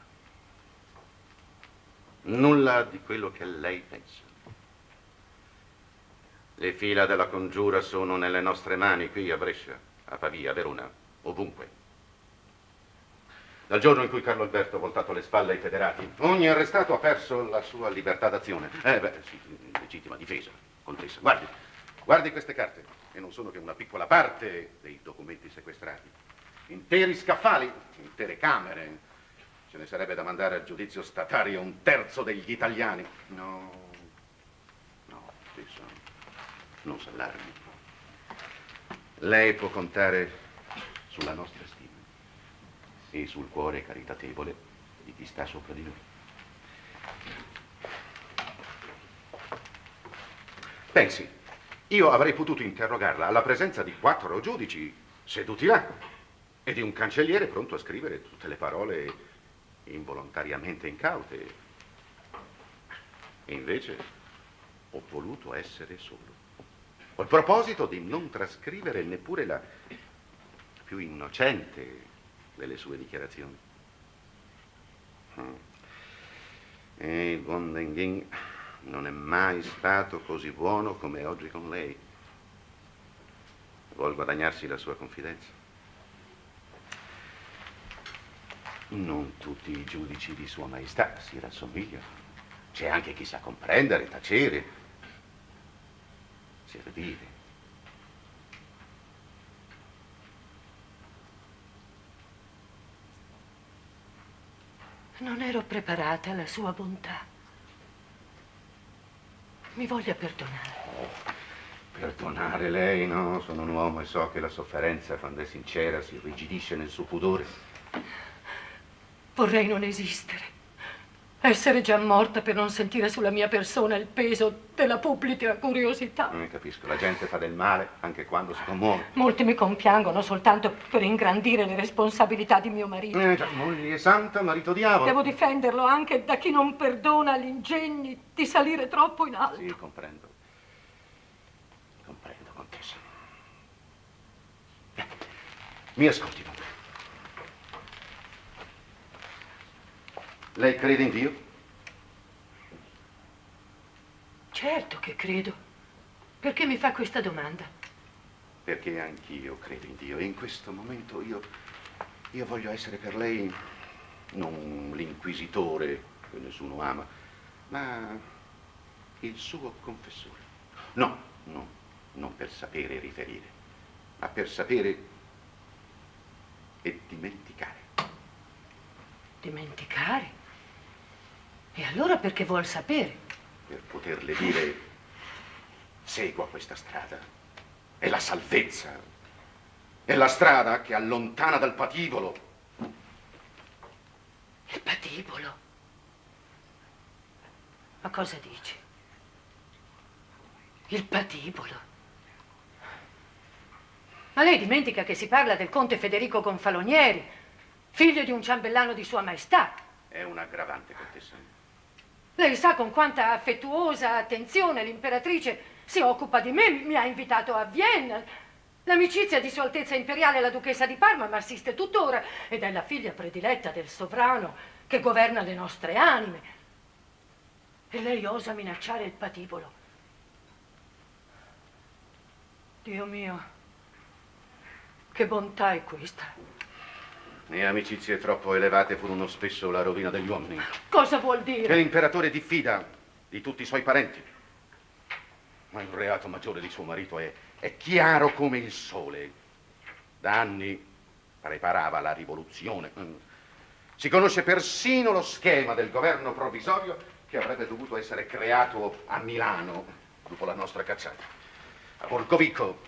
Nulla di quello che lei pensa. Le fila della congiura sono nelle nostre mani, qui a Brescia, a Pavia, a Verona, ovunque. Dal giorno in cui Carlo Alberto ha voltato le spalle ai federati, ogni arrestato ha perso la sua libertà d'azione. Sì, legittima difesa, contessa. Guardi queste carte, che non sono che una piccola parte dei documenti sequestrati. Interi scaffali, intere camere. Ce ne sarebbe da mandare al giudizio statario 1/3 degli italiani. No, contessa, non s'allarmi. Lei può contare sulla nostra stima e sul cuore caritatevole di chi sta sopra di noi. Pensi, io avrei potuto interrogarla alla presenza di 4 giudici seduti là e di un cancelliere pronto a scrivere tutte le parole involontariamente incaute. E invece ho voluto essere solo. Ho il proposito di non trascrivere neppure la più innocente delle sue dichiarazioni. E il buon Denghìn non è mai stato così buono come oggi con lei. Vuol guadagnarsi la sua confidenza. Non tutti i giudici di Sua Maestà si rassomigliano. C'è anche chi sa comprendere, tacere, servire. Non ero preparata alla sua bontà. Mi voglia perdonare. Perdonare lei, no? Sono un uomo e so che la sofferenza, quando è sincera, si irrigidisce nel suo pudore. Vorrei non esistere. Essere già morta per non sentire sulla mia persona il peso della pubblica curiosità. Capisco, la gente fa del male anche quando si commuove. Molti mi compiangono soltanto per ingrandire le responsabilità di mio marito. Già, moglie santa, marito diavolo. Devo difenderlo anche da chi non perdona gli ingegni di salire troppo in alto. Sì, comprendo. Comprendo, contessa. Mi ascolti, dunque. Lei crede in Dio? Certo che credo. Perché mi fa questa domanda? Perché anch'io credo in Dio e in questo momento io voglio essere per lei non l'inquisitore che nessuno ama, ma il suo confessore. No, non per sapere e riferire, ma per sapere e dimenticare. Dimenticare? E allora perché vuol sapere? Per poterle dire, segua questa strada, è la salvezza, è la strada che allontana dal patibolo. Il patibolo? Ma cosa dici? Il patibolo? Ma lei dimentica che si parla del conte Federico Gonfalonieri, figlio di un ciambellano di Sua Maestà. È un'aggravante, contessa. Lei sa con quanta affettuosa attenzione l'imperatrice si occupa di me, mi ha invitato a Vienna. L'amicizia di Sua Altezza Imperiale, la Duchessa di Parma, mi assiste tuttora ed è la figlia prediletta del sovrano che governa le nostre anime. E lei osa minacciare il patibolo. Dio mio, che bontà è questa? Le amicizie troppo elevate furono spesso la rovina degli uomini. Cosa vuol Che dire? l'imperatore diffida di tutti i suoi parenti. Ma il reato maggiore di suo marito è chiaro come il sole. Da anni preparava la rivoluzione. Si conosce persino lo schema del governo provvisorio che avrebbe dovuto essere creato a Milano dopo la nostra cacciata. A Borgovico,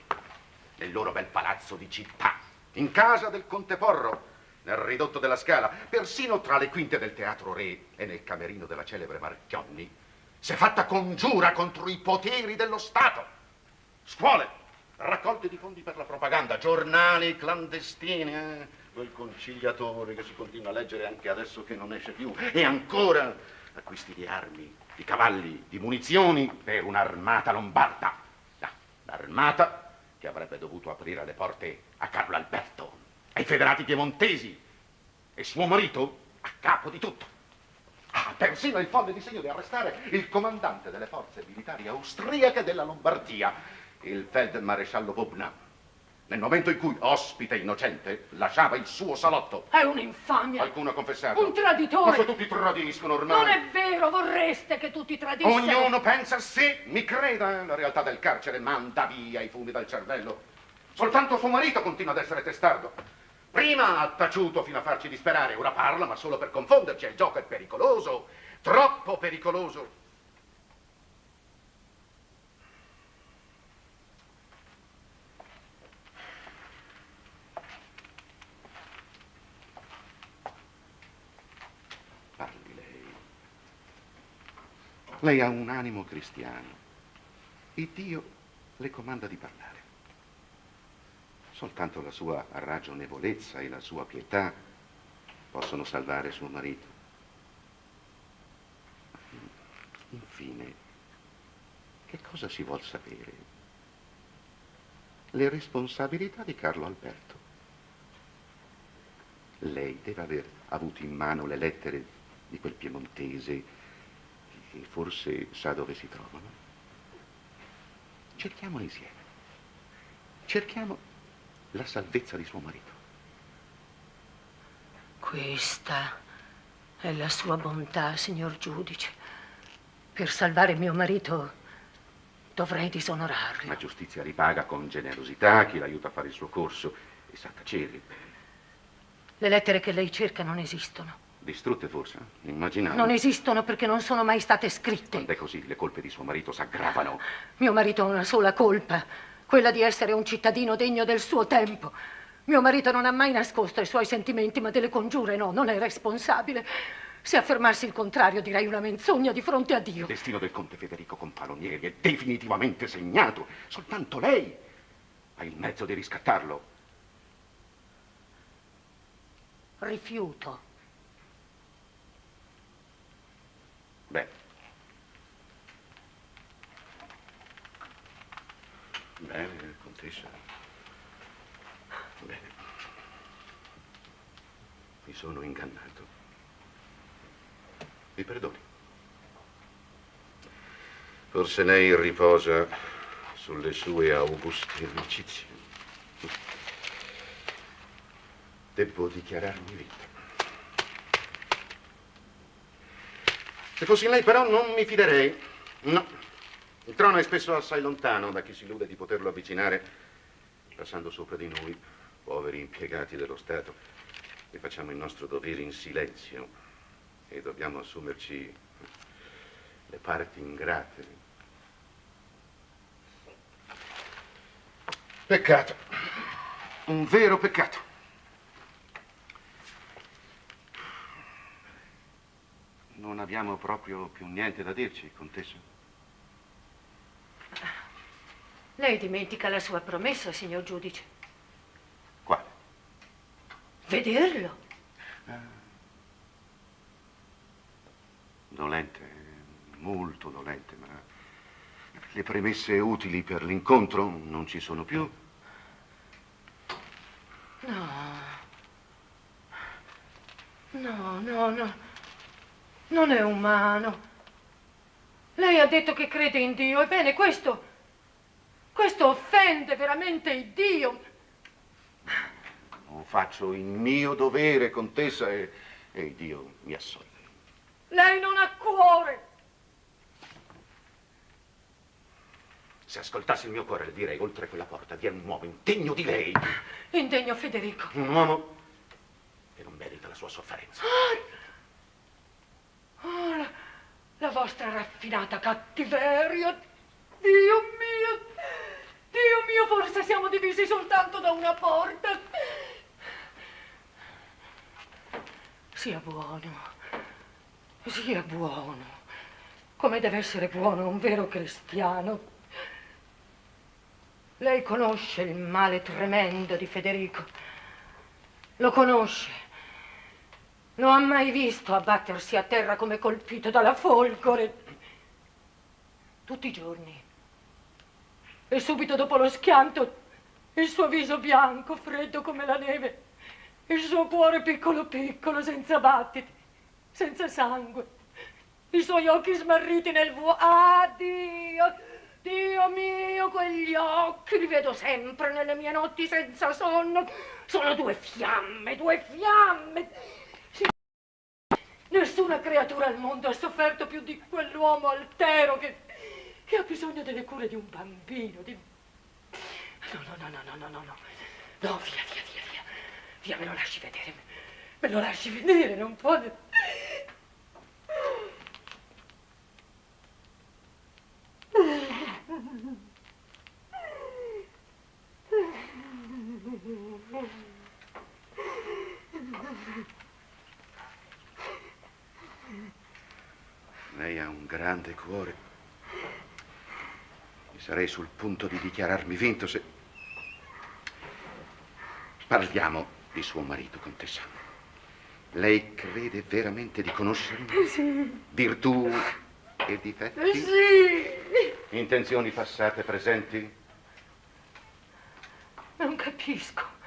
nel loro bel palazzo di città, in casa del conte Porro, nel ridotto della Scala, persino tra le quinte del Teatro Re e nel camerino della celebre Marchionni, si è fatta congiura contro i poteri dello Stato. Scuole, raccolte di fondi per la propaganda, giornali clandestini, quel conciliatore che si continua a leggere anche adesso che non esce più, e ancora acquisti di armi, di cavalli, di munizioni per un'armata lombarda. L'armata che avrebbe dovuto aprire le porte a Carlo Alberto, ai federati piemontesi, e suo marito a capo di tutto. Persino il folle disegno di arrestare il comandante delle forze militari austriache della Lombardia, il feldmaresciallo Bubna, nel momento in cui, ospite innocente, lasciava il suo salotto. È un'infamia. Qualcuno ha confessato. Un traditore. Ma se tutti tradiscono ormai. Non è vero, vorreste che tutti tradissero. Ognuno pensa a sé, mi creda, la realtà del carcere manda via i fumi dal cervello. Soltanto suo marito continua ad essere testardo. Prima ha taciuto fino a farci disperare, ora parla, ma solo per confonderci. Il gioco è pericoloso, troppo pericoloso. Parli lei. Lei ha un animo cristiano e Dio le comanda di parlare. Soltanto la sua ragionevolezza e la sua pietà possono salvare suo marito. Infine, che cosa si vuol sapere? Le responsabilità di Carlo Alberto. Lei deve aver avuto in mano le lettere di quel piemontese che forse sa dove si trovano. Cerchiamole insieme. Cerchiamo la salvezza di suo marito. Questa è la sua bontà, signor giudice. Per salvare mio marito dovrei disonorarlo. La giustizia ripaga con generosità chi l'aiuta a fare il suo corso e sa tacere. Le lettere che lei cerca non esistono. Distrutte forse? Immaginavo. Non esistono perché non sono mai state scritte. Quando è così, le colpe di suo marito s'aggravano. Mio marito ha una sola colpa, quella di essere un cittadino degno del suo tempo. Mio marito non ha mai nascosto i suoi sentimenti, ma delle congiure no, non è responsabile. Se affermassi il contrario direi una menzogna di fronte a Dio. Il destino del conte Federico Confalonieri è definitivamente segnato. Soltanto lei ha il mezzo di riscattarlo. Rifiuto. Bene. Bene, contessa. Bene. Mi sono ingannato. Mi perdoni. Forse lei riposa sulle sue auguste amicizie. Devo dichiararmi vinto. Se fossi lei però non mi fiderei. No. Il trono è spesso assai lontano da chi si illude di poterlo avvicinare, passando sopra di noi, poveri impiegati dello Stato, che facciamo il nostro dovere in silenzio e dobbiamo assumerci le parti ingrate. Peccato. Un vero peccato. Non abbiamo proprio più niente da dirci, contessa. Lei dimentica la sua promessa, signor giudice. Quale? Vederlo. Dolente, molto dolente, ma le premesse utili per l'incontro non ci sono più. No. No. Non è umano. Lei ha detto che crede in Dio. Ebbene, questo offende veramente il Dio. faccio il mio dovere, contessa, e Dio mi assolve. Lei non ha cuore. Se ascoltassi il mio cuore, le direi, oltre quella porta vi è un uomo indegno di lei. Indegno Federico. Un uomo che non merita la sua sofferenza. La vostra raffinata cattiveria. Dio mio, forse siamo divisi soltanto da una porta. Sia buono, come deve essere buono un vero cristiano. Lei conosce il male tremendo di Federico, lo conosce. Non ha mai visto abbattersi a terra come colpito dalla folgore. Tutti i giorni. E subito dopo lo schianto, il suo viso bianco, freddo come la neve, il suo cuore piccolo piccolo, senza battiti, senza sangue, i suoi occhi smarriti nel vuoto. Ah, Dio mio, quegli occhi li vedo sempre nelle mie notti senza sonno. Sono due fiamme. Sì. Nessuna creatura al mondo ha sofferto più di quell'uomo altero che ha bisogno delle cure di un bambino. No, via, me lo lasci vedere, non può. Lei ha un grande cuore. Mi sarei sul punto di dichiararmi vinto se... Parliamo di suo marito, contessa. Lei crede veramente di conoscerlo? Sì. Virtù e difetti? Sì. Intenzioni passate, presenti? Non capisco.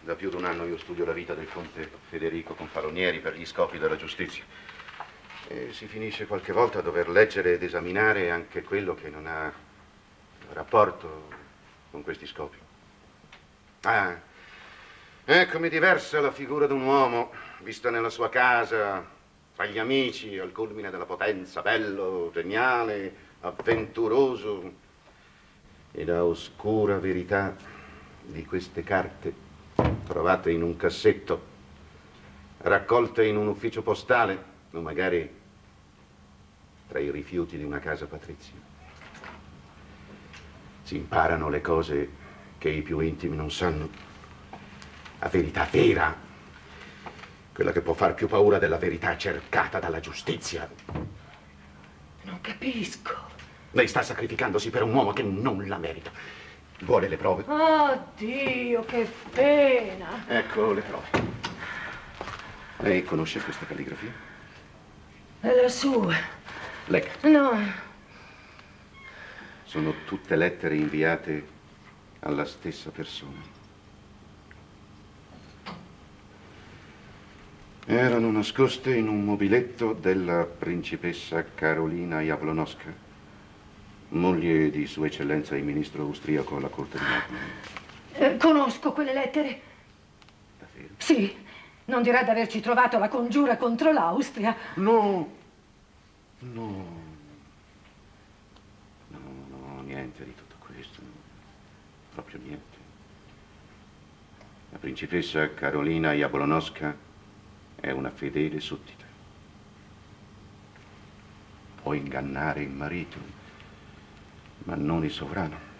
Da più di un anno io studio la vita del conte Federico Confalonieri per gli scopi della giustizia. E si finisce qualche volta a dover leggere ed esaminare anche quello che non ha rapporto con questi scopi. Ah, eccomi diversa la figura di un uomo, vista nella sua casa, tra gli amici, al culmine della potenza, bello, geniale, avventuroso. E la oscura verità di queste carte, trovate in un cassetto, raccolte in un ufficio postale, o magari tra i rifiuti di una casa patrizia. Si imparano le cose che i più intimi non sanno. La verità vera, quella che può far più paura della verità cercata dalla giustizia. Non capisco. Lei sta sacrificandosi per un uomo che non la merita. Vuole le prove? Oh Dio, che pena. Ecco le prove. Lei conosce questa calligrafia? È la sua. Legga. No. Sono tutte lettere inviate alla stessa persona. Erano nascoste in un mobiletto della principessa Carolina Jablonowska, moglie di Sua Eccellenza il ministro austriaco alla corte di Napoli. Conosco quelle lettere. Davvero? Sì. Non dirà di averci trovato la congiura contro l'Austria. No, niente di tutto questo. Proprio niente. La principessa Carolina Jablonowska è una fedele suddita. Può ingannare il marito, ma non il sovrano.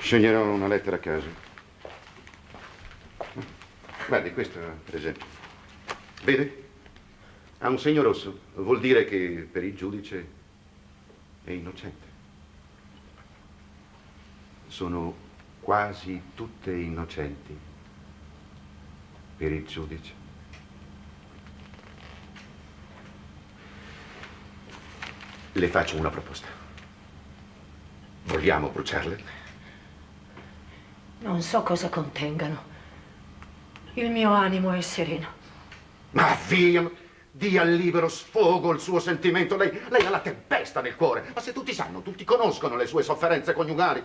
Sceglierò una lettera a caso. Guardi, questa, per esempio. Vede? Ha un segno rosso. Vuol dire che per il giudice è innocente. Sono quasi tutte innocenti per il giudice. Le faccio una proposta. Vogliamo bruciarle? Non so cosa contengano. Il mio animo è sereno. Ma via! dia libero sfogo al suo sentimento. Lei ha la tempesta nel cuore, ma se tutti sanno, tutti conoscono le sue sofferenze coniugali.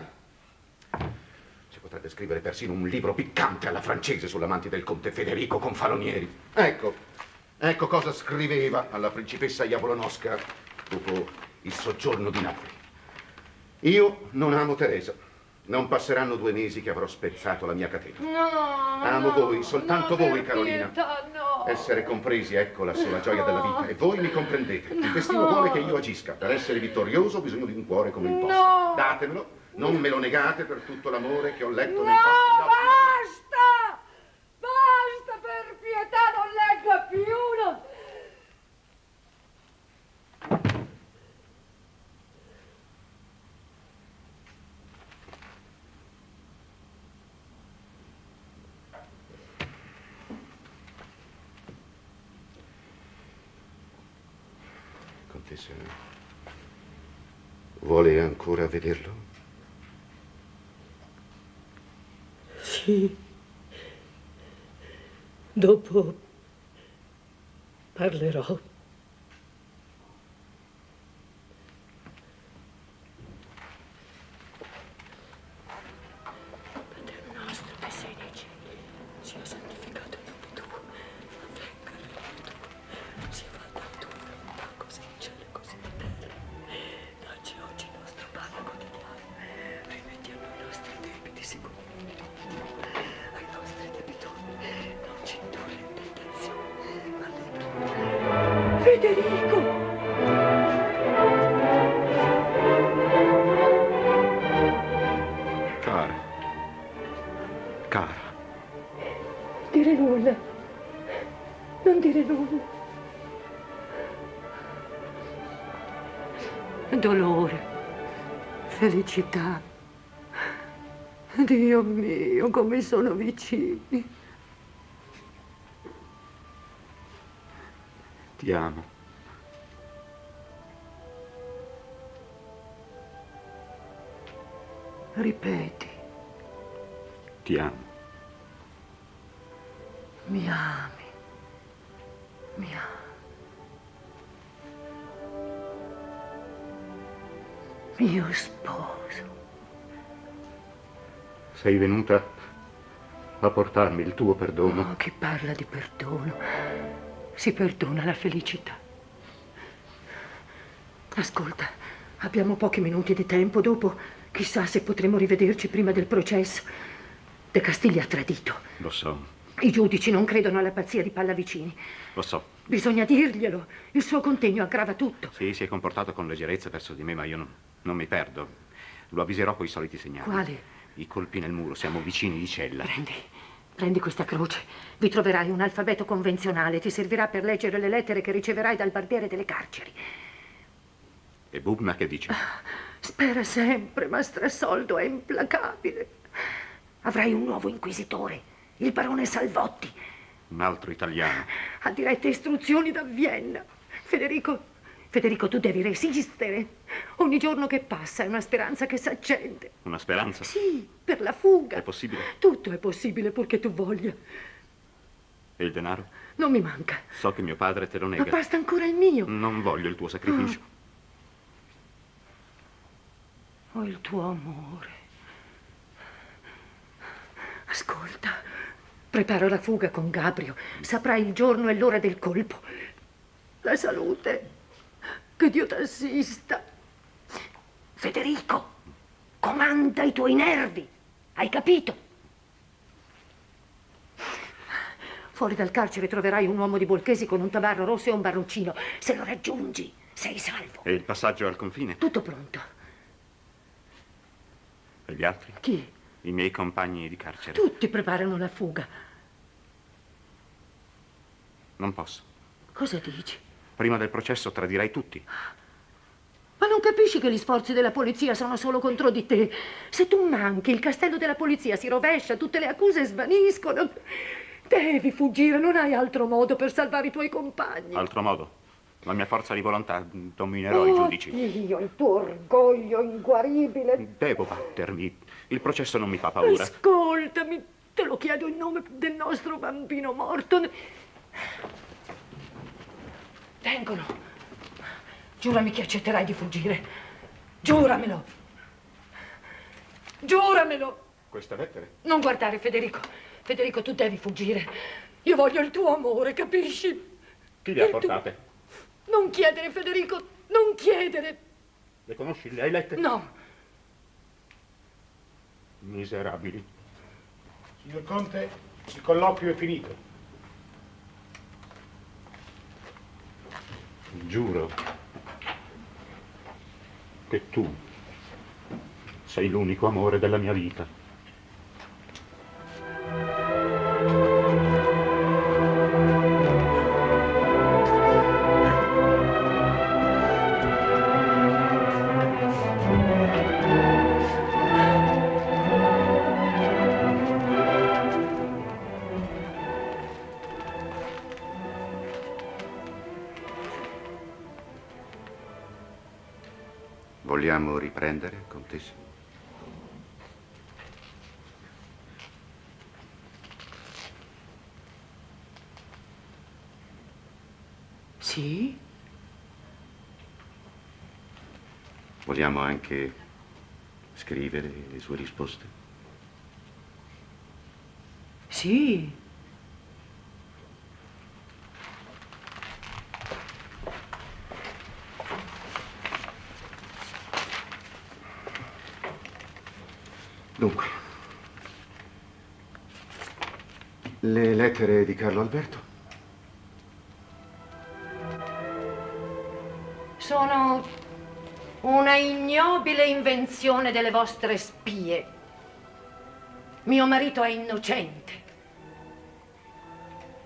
Si potrebbe scrivere persino un libro piccante alla francese sull'amante del conte Federico Confalonieri. Ecco cosa scriveva alla principessa Jablonowska dopo il soggiorno di Napoli. Io non amo Teresa. Non passeranno 2 mesi che avrò spezzato la mia catena. No, Amo voi, soltanto voi, per Carolina. pietà, no. Essere compresi, ecco la sola gioia della vita. E voi mi comprendete. Il destino vuole che io agisca. Per essere vittorioso ho bisogno di un cuore come il vostro. No. Datemelo, non me lo negate per tutto l'amore che ho letto No, nei vostri occhi. basta! Basta, per pietà, non legga più! Contessa, vuole ancora vederlo? Sì. Dopo parlerò. Padre nostro che sei nei cieli, sia santificato il nome tuo, avvenga il regno tuo, sia fatta la tua volontà, così in cielo così in terra. Dacci oggi il nostro pane quotidiano, rimetti a noi i nostri debiti secondo il nostro ai nostri debitori, non ci indurre in tentazione, ma liberaci. Federico! Cara. Dire nulla. Non dire nulla. Dolore. Felicità. Dio mio, come sono vicini. Ti amo. Ripeti. Ti amo. Mi ami. Mi ami. Mio sposo. Sei venuta a portarmi il tuo perdono. Oh, chi parla di perdono? Si perdona la felicità. Ascolta, abbiamo pochi minuti di tempo. Dopo, chissà se potremo rivederci prima del processo. De Castiglia ha tradito. Lo so. I giudici non credono alla pazzia di Pallavicini. Lo so. Bisogna dirglielo. Il suo contegno aggrava tutto. Sì, si è comportato con leggerezza verso di me, ma io non mi perdo. Lo avviserò coi soliti segnali. Quali? I colpi nel muro, siamo vicini di cella. Prendi questa croce. Vi troverai un alfabeto convenzionale. Ti servirà per leggere le lettere che riceverai dal barbiere delle carceri. E Bubna che dice? Spera sempre, ma Strassoldo è implacabile. Avrai un nuovo inquisitore, il barone Salvotti. Un altro italiano. Ha dirette istruzioni da Vienna. Federico, tu devi resistere. Ogni giorno che passa è una speranza che s'accende. Una speranza? Sì, per la fuga. È possibile? Tutto è possibile purché tu voglia. E il denaro? Non mi manca. So che mio padre te lo nega. Ma basta ancora il mio. Non voglio il tuo sacrificio. Ho il tuo amore. Ascolta, preparo la fuga con Gabrio. Saprai il giorno e l'ora del colpo. La salute. Che Dio t'assista. Federico, comanda i tuoi nervi. Hai capito? Fuori dal carcere troverai un uomo di Bolchesi con un tabarro rosso e un barroncino. Se lo raggiungi, sei salvo. E il passaggio al confine? Tutto pronto. E gli altri? Chi? I miei compagni di carcere. Tutti preparano la fuga. Non posso. Cosa dici? Prima del processo tradirai tutti. Ma non capisci che gli sforzi della polizia sono solo contro di te? Se tu manchi, il castello della polizia si rovescia, tutte le accuse svaniscono. Devi fuggire, non hai altro modo per salvare i tuoi compagni. Altro modo? La mia forza di volontà dominerò i giudici. Dio, il tuo orgoglio inguaribile. Devo battermi. Il processo non mi fa paura. Ascoltami, te lo chiedo in nome del nostro bambino morto. trattengono. Giurami che accetterai di fuggire. Giuramelo. Giuramelo. Queste lettere? Non guardare, Federico. Federico, tu devi fuggire. Io voglio il tuo amore, capisci? Chi le ha portate? Non chiedere, Federico, non chiedere. Le conosci? Le hai lette? No. Miserabili. Signor Conte, il colloquio è finito. Giuro che tu sei l'unico amore della mia vita. Vogliamo riprendere, contessa? Sì? Vogliamo anche scrivere le sue risposte? Sì. Dunque, le lettere di Carlo Alberto? Sono una ignobile invenzione delle vostre spie. Mio marito è innocente.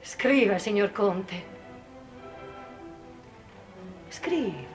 Scriva, signor Conte. Scriva.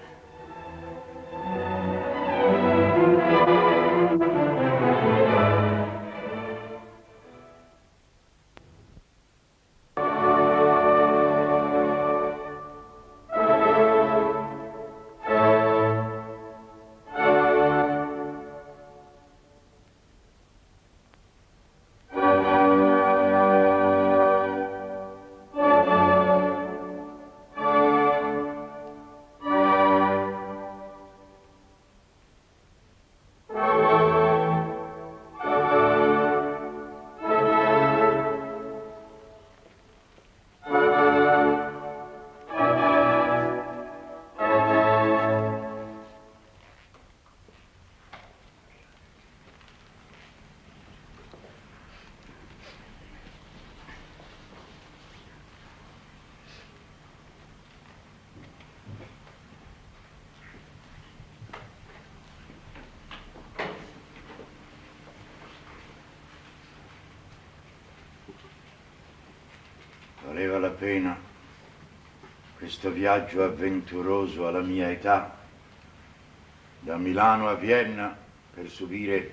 Valeva la pena questo viaggio avventuroso alla mia età, da Milano a Vienna, per subire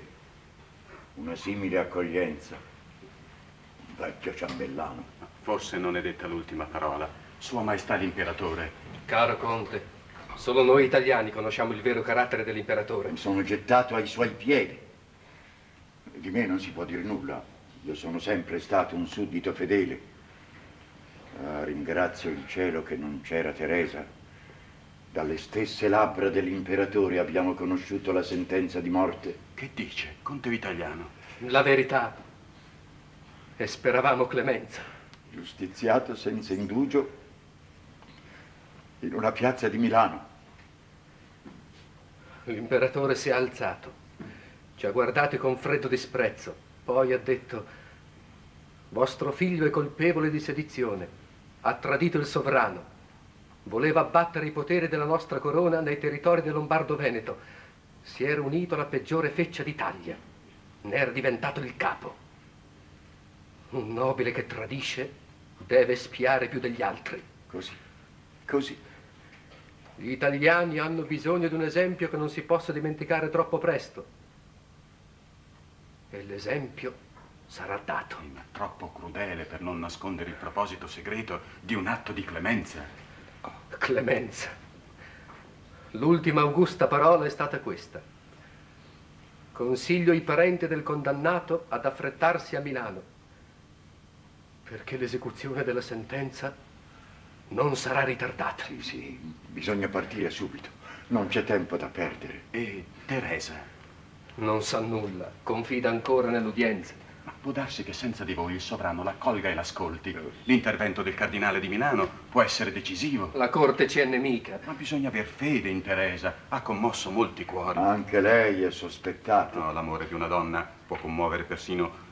una simile accoglienza. Un vecchio ciambellano. Forse non è detta l'ultima parola. Sua Maestà l'Imperatore. Caro Conte, solo noi italiani conosciamo il vero carattere dell'imperatore. Mi sono gettato ai suoi piedi. Di me non si può dire nulla. Io sono sempre stato un suddito fedele. Ringrazio il cielo che non c'era Teresa. Dalle stesse labbra dell'imperatore abbiamo conosciuto la sentenza di morte. Che dice, Conte Vitaliano? La verità. E speravamo clemenza. Giustiziato senza indugio in una piazza di Milano. L'imperatore si è alzato, ci ha guardati con freddo disprezzo, poi ha detto: vostro figlio è colpevole di sedizione, ha tradito il sovrano, voleva abbattere i poteri della nostra corona nei territori del Lombardo-Veneto, si era unito alla peggiore feccia d'Italia, ne era diventato il capo. Un nobile che tradisce deve spiare più degli altri. Così. Gli italiani hanno bisogno di un esempio che non si possa dimenticare troppo presto. E l'esempio sarà dato. Ma troppo crudele per non nascondere il proposito segreto di un atto di clemenza. Clemenza. L'ultima augusta parola è stata questa. Consiglio i parenti del condannato ad affrettarsi a Milano, perché l'esecuzione della sentenza non sarà ritardata. Sì, sì, bisogna partire subito. Non c'è tempo da perdere. E Teresa? Non sa nulla, confida ancora nell'udienza. Ma può darsi che senza di voi il sovrano l'accolga e l'ascolti. L'intervento del cardinale di Milano può essere decisivo. La corte ci è nemica. Ma bisogna aver fede in Teresa. Ha commosso molti cuori. Anche lei è sospettata. No, l'amore di una donna può commuovere persino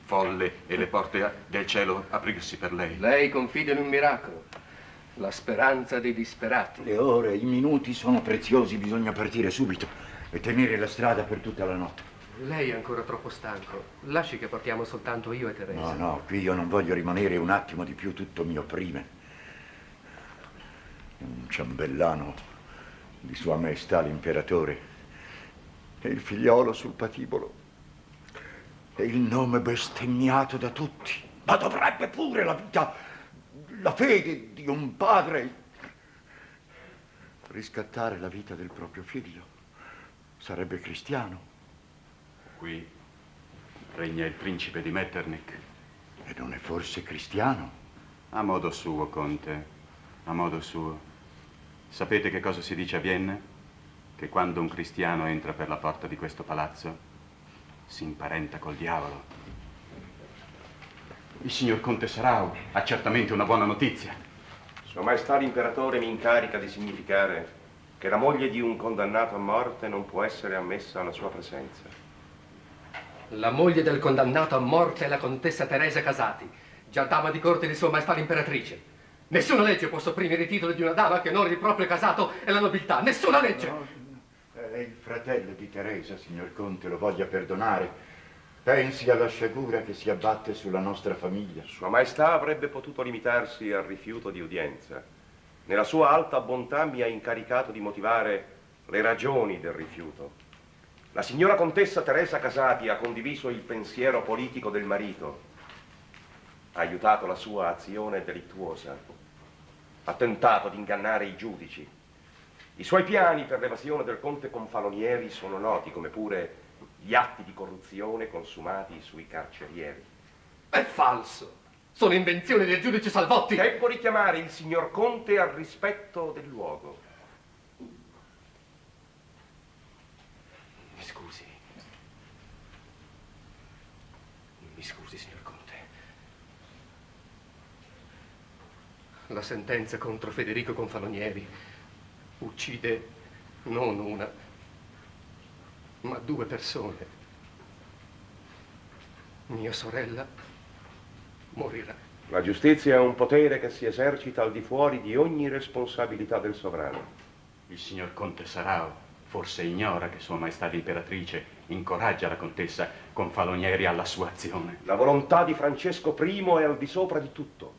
folle e le porte del cielo aprirsi per lei. Lei confida in un miracolo. La speranza dei disperati. Le ore, i minuti sono preziosi, bisogna partire subito e tenere la strada per tutta la notte. Lei è ancora troppo stanco. Lasci che portiamo soltanto io e Teresa. No, no, qui io non voglio rimanere un attimo di più, tutto mi opprime. Un ciambellano di Sua Maestà l'Imperatore e il figliolo sul patibolo e il nome bestemmiato da tutti. Ma dovrebbe pure la vita, la fede di un padre riscattare la vita del proprio figlio. Sarebbe cristiano. Qui regna il principe di Metternich. E non è forse cristiano? A modo suo, conte, a modo suo. Sapete che cosa si dice a Vienna? Che quando un cristiano entra per la porta di questo palazzo si imparenta col diavolo. Il signor conte Sarau ha certamente una buona notizia. Sua Maestà l'Imperatore mi incarica di significare che la moglie di un condannato a morte non può essere ammessa alla sua presenza. La moglie del condannato a morte è la contessa Teresa Casati, già dama di corte di Sua Maestà l'Imperatrice. Nessuna legge può sopprimere i titoli di una dama che onori il proprio casato e la nobiltà. Nessuna legge! No, è il fratello di Teresa, signor Conte, lo voglia perdonare. Pensi alla sciagura che si abbatte sulla nostra famiglia. Sua Maestà avrebbe potuto limitarsi al rifiuto di udienza. Nella sua alta bontà mi ha incaricato di motivare le ragioni del rifiuto. La signora contessa Teresa Casati ha condiviso il pensiero politico del marito, ha aiutato la sua azione delittuosa, ha tentato di ingannare i giudici. I suoi piani per l'evasione del conte Confalonieri sono noti, come pure gli atti di corruzione consumati sui carcerieri. È falso! Sono invenzioni del giudice Salvotti! Devo richiamare il signor conte al rispetto del luogo. Mi scusi, signor Conte. La sentenza contro Federico Confalonieri uccide non una, ma 2 persone. Mia sorella morirà. La giustizia è un potere che si esercita al di fuori di ogni responsabilità del sovrano. Il signor conte Sarau forse ignora che Sua Maestà l'Imperatrice incoraggia la contessa Confalonieri alla sua azione. La volontà di Francesco I è al di sopra di tutto.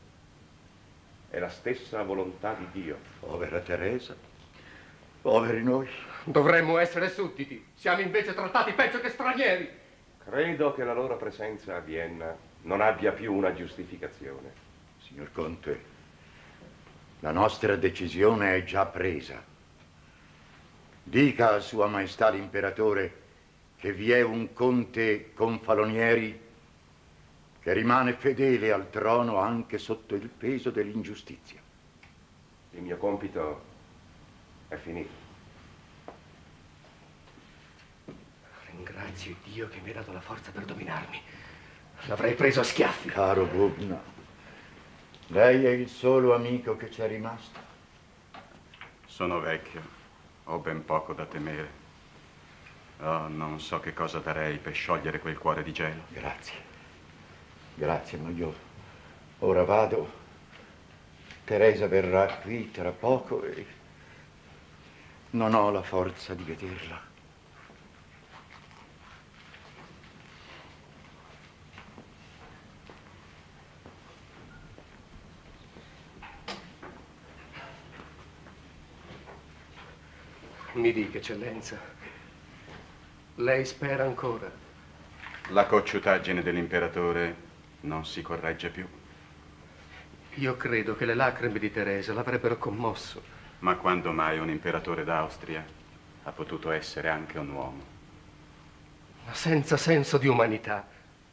È la stessa volontà di Dio. Povera Teresa, poveri noi. Dovremmo essere sudditi. Siamo invece trattati peggio che stranieri. Credo che la loro presenza a Vienna non abbia più una giustificazione. Signor Conte, la nostra decisione è già presa. Dica a Sua Maestà l'Imperatore che vi è un conte Confalonieri che rimane fedele al trono anche sotto il peso dell'ingiustizia. Il mio compito è finito. Ringrazio Dio che mi ha dato la forza per dominarmi. L'avrei preso a schiaffi. Caro Bubna, lei è il solo amico che ci è rimasto. Sono vecchio, ho ben poco da temere. Oh, non so che cosa darei per sciogliere quel cuore di gelo. Grazie. Grazie, ma io ora vado. Teresa verrà qui tra poco e non ho la forza di vederla. Mi dica, eccellenza, lei spera ancora? La cocciutaggine dell'imperatore non si corregge più. Io credo che le lacrime di Teresa l'avrebbero commosso. Ma quando mai un imperatore d'Austria ha potuto essere anche un uomo? Ma senza senso di umanità,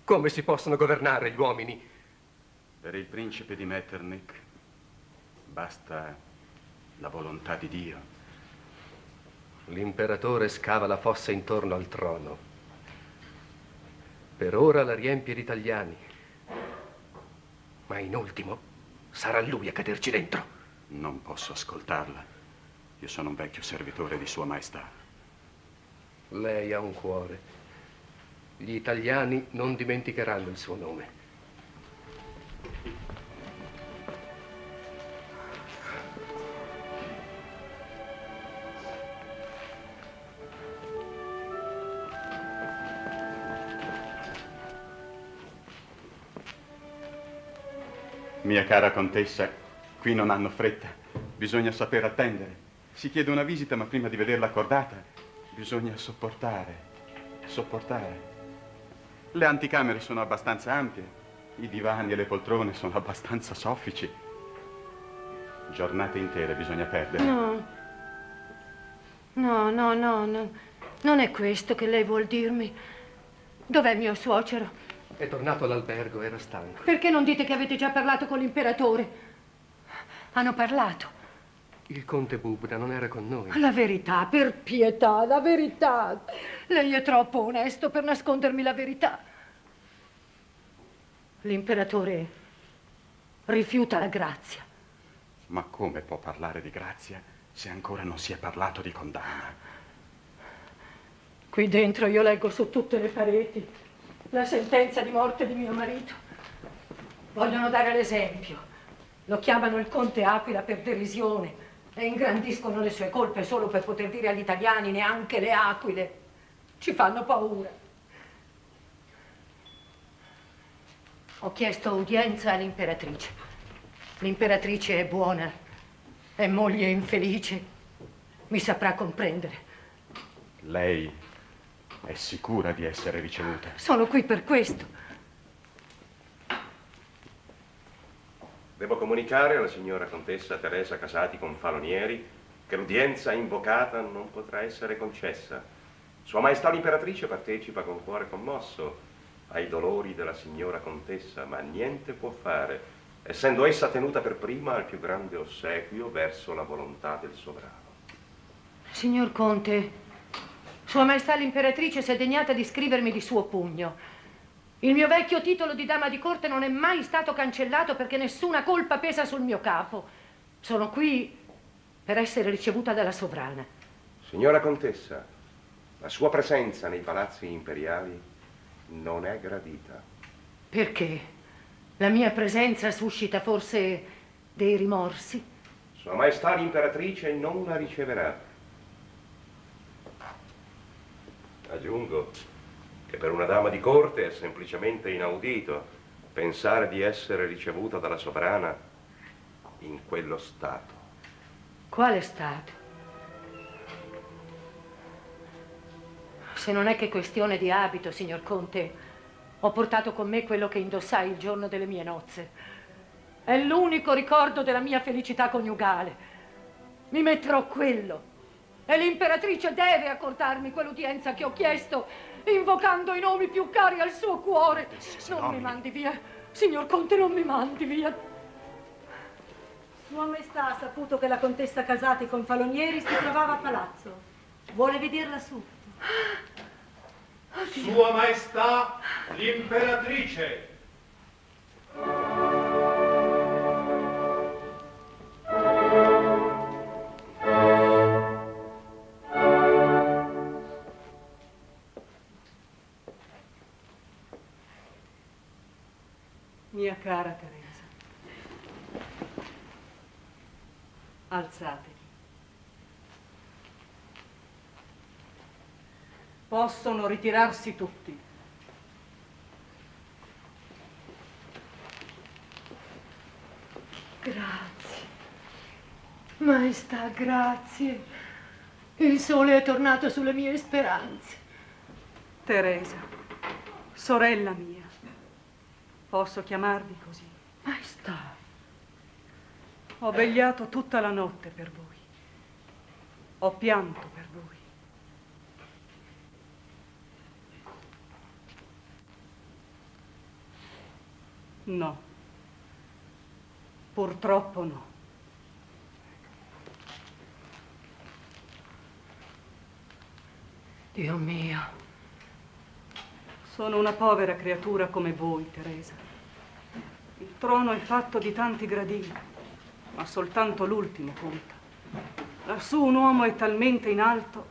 come si possono governare gli uomini? Per il principe di Metternich Basta la volontà di Dio. L'imperatore scava la fossa intorno al trono. Per ora la riempie di italiani. Ma in ultimo sarà lui a caderci dentro. Non posso ascoltarla. Io sono un vecchio servitore di Sua Maestà. Lei ha un cuore. Gli italiani non dimenticheranno il suo nome. Mia cara contessa, qui non hanno fretta. Bisogna saper attendere. Si chiede una visita, ma prima di vederla accordata, bisogna sopportare. Sopportare. Le anticamere sono abbastanza ampie. I divani e le poltrone sono abbastanza soffici. Giornate intere bisogna perdere. No. No. Non è questo che lei vuol dirmi. Dov'è mio suocero? È tornato all'albergo, era stanco. Perché non dite che avete già parlato con l'imperatore? Hanno parlato. Il conte Bubna non era con noi. La verità, per pietà, la verità. Lei è troppo onesto per nascondermi la verità. L'imperatore rifiuta la grazia. Ma come può parlare di grazia se ancora non si è parlato di condanna? Qui dentro io leggo su tutte le pareti la sentenza di morte di mio marito. Vogliono dare l'esempio. Lo chiamano il conte Aquila per derisione e ingrandiscono le sue colpe solo per poter dire agli italiani neanche le aquile. Ci fanno paura. Ho chiesto udienza all'imperatrice. L'imperatrice è buona, è moglie infelice. Mi saprà comprendere. Lei è sicura di essere ricevuta? Sono qui per questo. Devo comunicare alla signora contessa Teresa Casati Confalonieri che l'udienza invocata non potrà essere concessa. Sua Maestà l'Imperatrice partecipa con cuore commosso ai dolori della signora contessa, ma niente può fare, essendo essa tenuta per prima al più grande ossequio verso la volontà del sovrano. Signor Conte, Sua Maestà l'Imperatrice si è degnata di scrivermi di suo pugno. Il mio vecchio titolo di dama di corte non è mai stato cancellato perché nessuna colpa pesa sul mio capo. Sono qui per essere ricevuta dalla sovrana. Signora contessa, la sua presenza nei palazzi imperiali non è gradita. Perché? La mia presenza suscita forse dei rimorsi? Sua Maestà l'Imperatrice non la riceverà. Aggiungo che per una dama di corte è semplicemente inaudito pensare di essere ricevuta dalla sovrana in quello stato. Quale stato? Se non è che questione di abito, signor Conte, ho portato con me quello che indossai il giorno delle mie nozze. È l'unico ricordo della mia felicità coniugale. Mi metterò quello. E l'imperatrice deve accordarmi quell'udienza che ho chiesto, invocando i nomi più cari al suo cuore. Non mi mandi via, signor Conte, non mi mandi via. Sua Maestà ha saputo che la contessa Casati Confalonieri si trovava a palazzo. Vuole vederla subito. Sua Maestà l'Imperatrice. Mia cara Teresa, alzatevi. Possono ritirarsi tutti. Grazie. Maestà, grazie. Il sole è tornato sulle mie speranze. Teresa, sorella mia, posso chiamarvi così? Maestà. Ho vegliato tutta la notte per voi. Ho pianto per voi. No. Purtroppo no. Dio mio. Sono una povera creatura come voi, Teresa. Il trono è fatto di tanti gradini, ma soltanto l'ultimo conta. Lassù un uomo è talmente in alto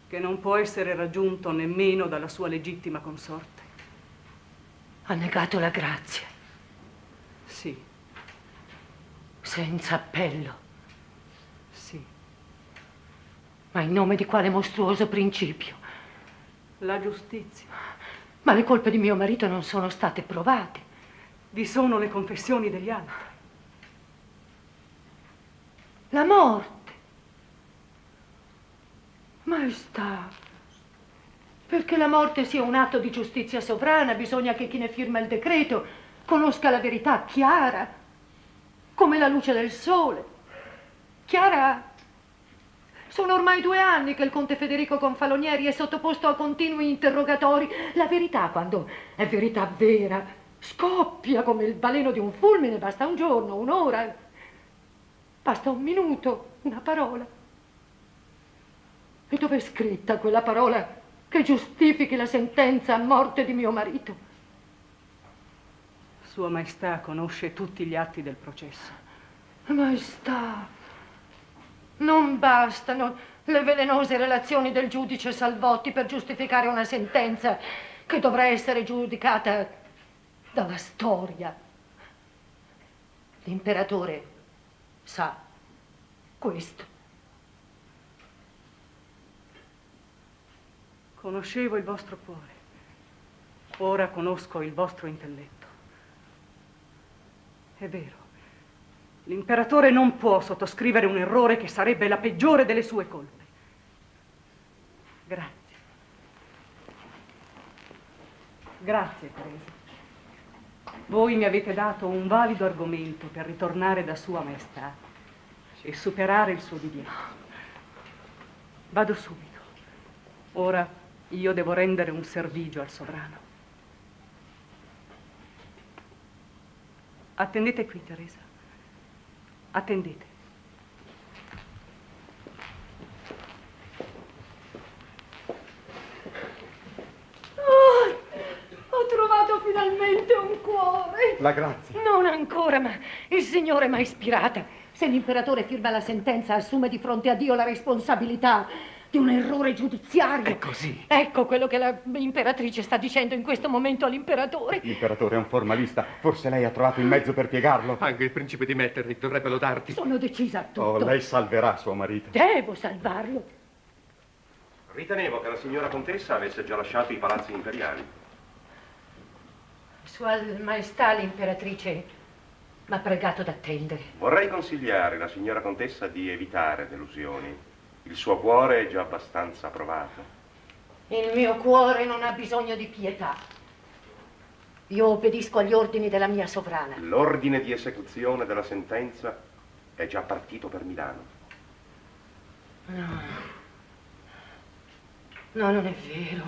che non può essere raggiunto nemmeno dalla sua legittima consorte. Ha negato la grazia. Sì. Senza appello. Sì. Ma in nome di quale mostruoso principio? La giustizia. Ma le colpe di mio marito non sono state provate. Vi sono le confessioni degli altri. La morte. Maestà, perché la morte sia un atto di giustizia sovrana, bisogna che chi ne firma il decreto conosca la verità chiara, come la luce del sole. Chiara, sono ormai 2 anni che il conte Federico Confalonieri è sottoposto a continui interrogatori. La verità, quando è verità vera, scoppia come il baleno di un fulmine. Basta un giorno, un'ora, basta un minuto, una parola. E dove è scritta quella parola che giustifichi la sentenza a morte di mio marito? Sua Maestà conosce tutti gli atti del processo. Maestà, non bastano le velenose relazioni del giudice Salvotti per giustificare una sentenza che dovrà essere giudicata dalla storia. L'imperatore sa questo. Conoscevo il vostro cuore, ora conosco il vostro intelletto. È vero, l'imperatore non può sottoscrivere un errore che sarebbe la peggiore delle sue colpe. Grazie. Grazie, Teresa. Voi mi avete dato un valido argomento per ritornare da Sua Maestà e superare il suo divieto. Vado subito. Ora io devo rendere un servigio al sovrano. Attendete qui, Teresa. Attendete. Ho trovato finalmente un cuore. La grazia. Non ancora, ma il Signore m'ha ispirata. Se l'imperatore firma la sentenza, assume di fronte a Dio la responsabilità di un errore giudiziario. È così. Ecco quello che l'imperatrice sta dicendo in questo momento all'imperatore. L'imperatore è un formalista. Forse lei ha trovato il mezzo per piegarlo. Anche il principe di Metternich dovrebbe lodarti. Sono decisa a tutto. Oh, lei salverà suo marito. Devo salvarlo. Ritenevo che la signora contessa avesse già lasciato i palazzi imperiali. Sua Maestà l'imperatrice m'ha pregato d'attendere. Vorrei consigliare la signora contessa di evitare delusioni. Il suo cuore è già abbastanza provato. Il mio cuore non ha bisogno di pietà. Io obbedisco agli ordini della mia sovrana. L'ordine di esecuzione della sentenza è già partito per Milano. No. No, non è vero.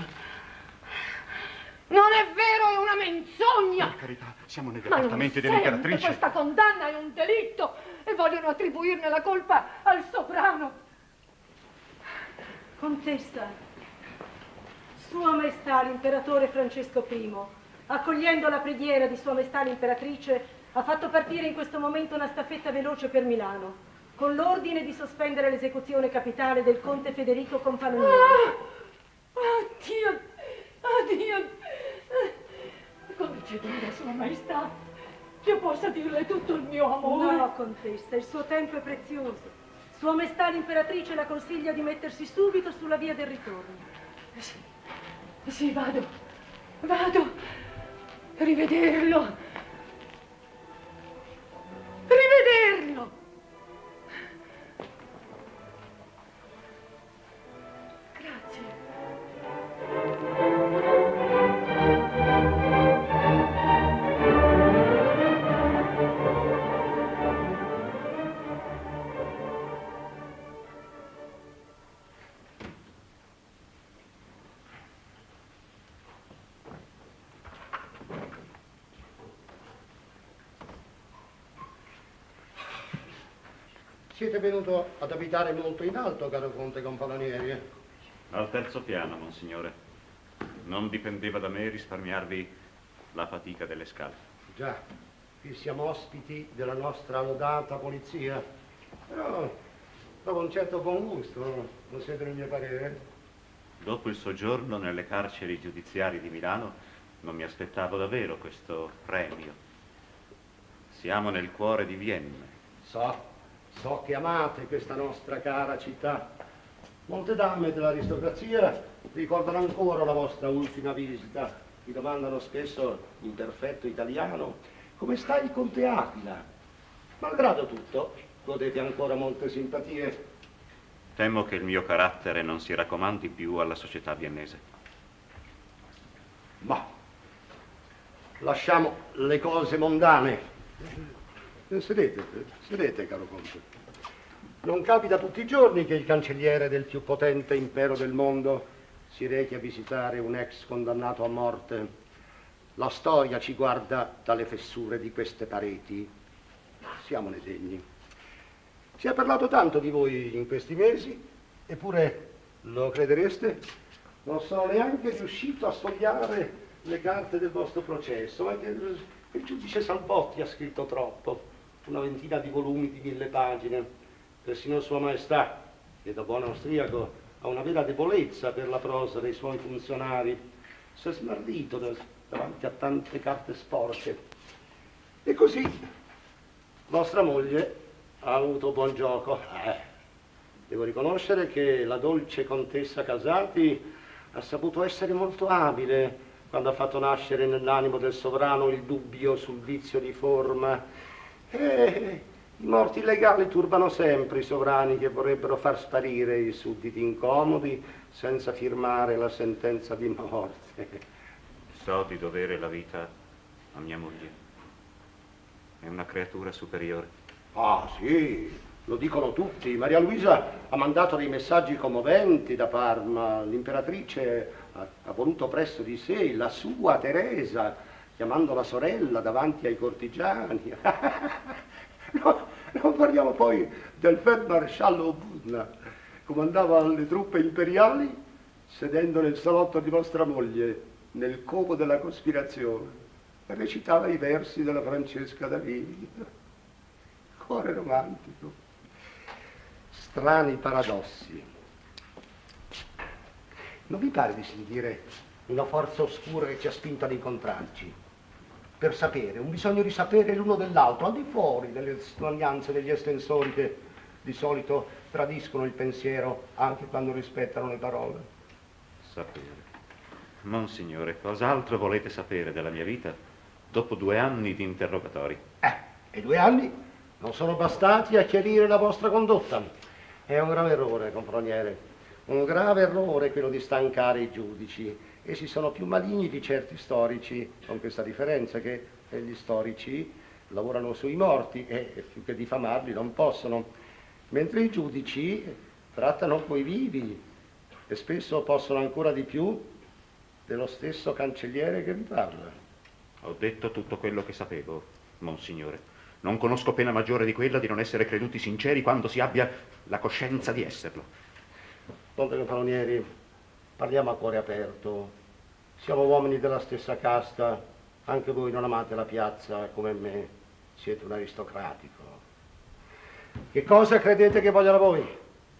Non è vero, è una menzogna! Per carità, siamo negli Ma appartamenti non sente, dell'imperatrice. questa condanna è un delitto e vogliono attribuirne la colpa al sovrano. Contessa, Sua Maestà l'imperatore Francesco I, accogliendo la preghiera di Sua Maestà l'imperatrice, ha fatto partire in questo momento una staffetta veloce per Milano, con l'ordine di sospendere l'esecuzione capitale del conte Federico Confalonieri. Addio, addio. Concedete, Sua Maestà, che io possa dirle tutto il mio amore. No, contessa, il suo tempo è prezioso. Sua Maestà l'imperatrice la consiglia di mettersi subito sulla via del ritorno. Sì, vado. Rivederlo. Siete venuto ad abitare molto in alto, caro conte Confalonieri? Al terzo piano, monsignore. Non dipendeva da me risparmiarvi la fatica delle scale. Già, qui siamo ospiti della nostra lodata polizia. Però, dopo un certo buon gusto, non siete nel mio parere? Dopo il soggiorno nelle carceri giudiziarie di Milano, non mi aspettavo davvero questo premio. Siamo nel cuore di Vienna. So che amate questa nostra cara città. Molte dame dell'aristocrazia ricordano ancora la vostra ultima visita. Vi domandano spesso, in perfetto italiano, come sta il conte Aquila. Malgrado tutto, godete ancora molte simpatie. Temo che il mio carattere non si raccomandi più alla società viennese. Ma lasciamo le cose mondane. Sedete, caro conte. Non capita tutti i giorni che il cancelliere del più potente impero del mondo si rechi a visitare un ex condannato a morte. La storia ci guarda dalle fessure di queste pareti. Siamone degni. Si è parlato tanto di voi in questi mesi, eppure, lo credereste, non sono neanche riuscito a sfogliare le carte del vostro processo, ma che il giudice Salvotti ha scritto troppo, una ventina di volumi di 1000 pagine. Persino Sua Maestà, che da buon austriaco ha una vera debolezza per la prosa dei suoi funzionari, si è smarrito davanti a tante carte sporche. E così vostra moglie ha avuto buon gioco. Devo riconoscere che la dolce contessa Casati ha saputo essere molto abile quando ha fatto nascere nell'animo del sovrano il dubbio sul vizio di forma. I morti illegali turbano sempre i sovrani che vorrebbero far sparire i sudditi incomodi senza firmare la sentenza di morte. So di dovere la vita a mia moglie. È una creatura superiore. Ah, sì, lo dicono tutti. Maria Luisa ha mandato dei messaggi commoventi da Parma. L'imperatrice ha voluto presso di sé la sua Teresa, chiamando la sorella davanti ai cortigiani. No, non parliamo poi del feldmaresciallo Budna, comandava le truppe imperiali sedendo nel salotto di vostra moglie, nel covo della cospirazione, e recitava i versi della Francesca da Vivi. Cuore romantico. Strani paradossi. Non vi pare di sentire una forza oscura che ci ha spinto ad incontrarci? Per sapere, un bisogno di sapere l'uno dell'altro, al di fuori delle somiglianze degli estensori che di solito tradiscono il pensiero anche quando rispettano le parole. Sapere. Monsignore, cos'altro volete sapere della mia vita dopo 2 anni di interrogatori? E 2 anni non sono bastati a chiarire la vostra condotta. È un grave errore, comproniere, un grave errore quello di stancare i giudici. Essi sono più maligni di certi storici, con questa differenza che gli storici lavorano sui morti e più che diffamarli non possono, mentre i giudici trattano coi vivi e spesso possono ancora di più dello stesso cancelliere che vi parla. Ho detto tutto quello che sapevo, monsignore. Non conosco pena maggiore di quella di non essere creduti sinceri quando si abbia la coscienza di esserlo. Conte Campanonieri, parliamo a cuore aperto. Siamo uomini della stessa casta, anche voi non amate la piazza come me, siete un aristocratico. Che cosa credete che voglio da voi?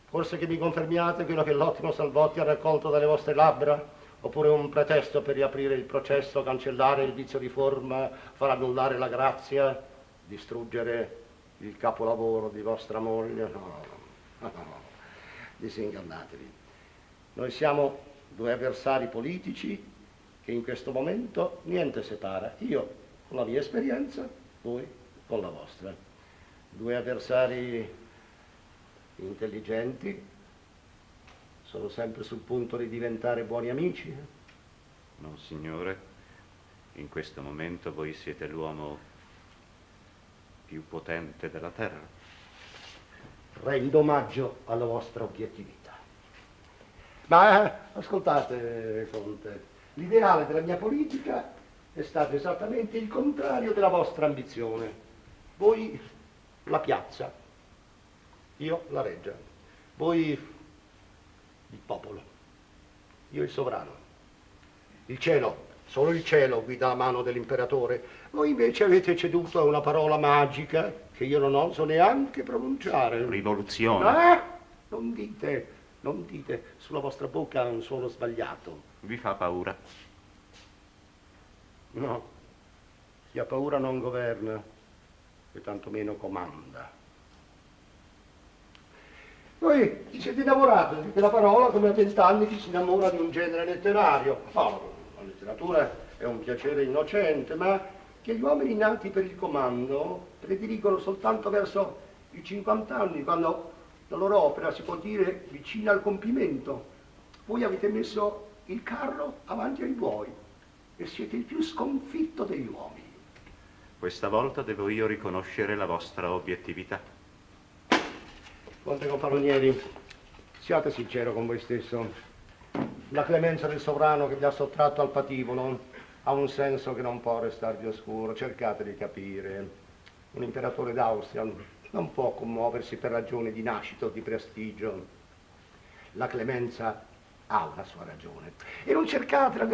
Forse che mi confermiate quello che l'ottimo Salvotti ha raccolto dalle vostre labbra? Oppure un pretesto per riaprire il processo, cancellare il vizio di forma, far annullare la grazia, distruggere il capolavoro di vostra moglie? No, disingannatevi. Noi siamo 2 avversari politici che in questo momento niente separa. Io con la mia esperienza, voi con la vostra. 2 avversari intelligenti, sono sempre sul punto di diventare buoni amici. Monsignore, in questo momento voi siete l'uomo più potente della terra. Rendo omaggio alla vostra obiettività. Ma ascoltate, Conte, l'ideale della mia politica è stato esattamente il contrario della vostra ambizione. Voi la piazza, io la reggia, voi il popolo. io il sovrano. Il cielo, solo il cielo guida la mano dell'imperatore. Voi invece avete ceduto a una parola magica che io non oso neanche pronunciare. Rivoluzione. Non dite, sulla vostra bocca ha un suono sbagliato. Vi fa paura? No, chi ha paura non governa e tantomeno comanda. Voi vi siete innamorati di quella parola come a 20 anni ci si innamora di un genere letterario. No, la letteratura è un piacere innocente, ma che gli uomini nati per il comando prediligono soltanto verso i 50 anni, quando la loro opera si può dire vicina al compimento. Voi avete messo il carro avanti ai buoi e siete il più sconfitto degli uomini. Questa volta devo io riconoscere la vostra obiettività. Conte Confalonieri, siate sincero con voi stesso. La clemenza del sovrano che vi ha sottratto al patibolo ha un senso che non può restarvi oscuro. Cercate di capire. Un imperatore d'Austria non può commuoversi per ragioni di nascita o di prestigio. La clemenza ha una sua ragione. E non cercatela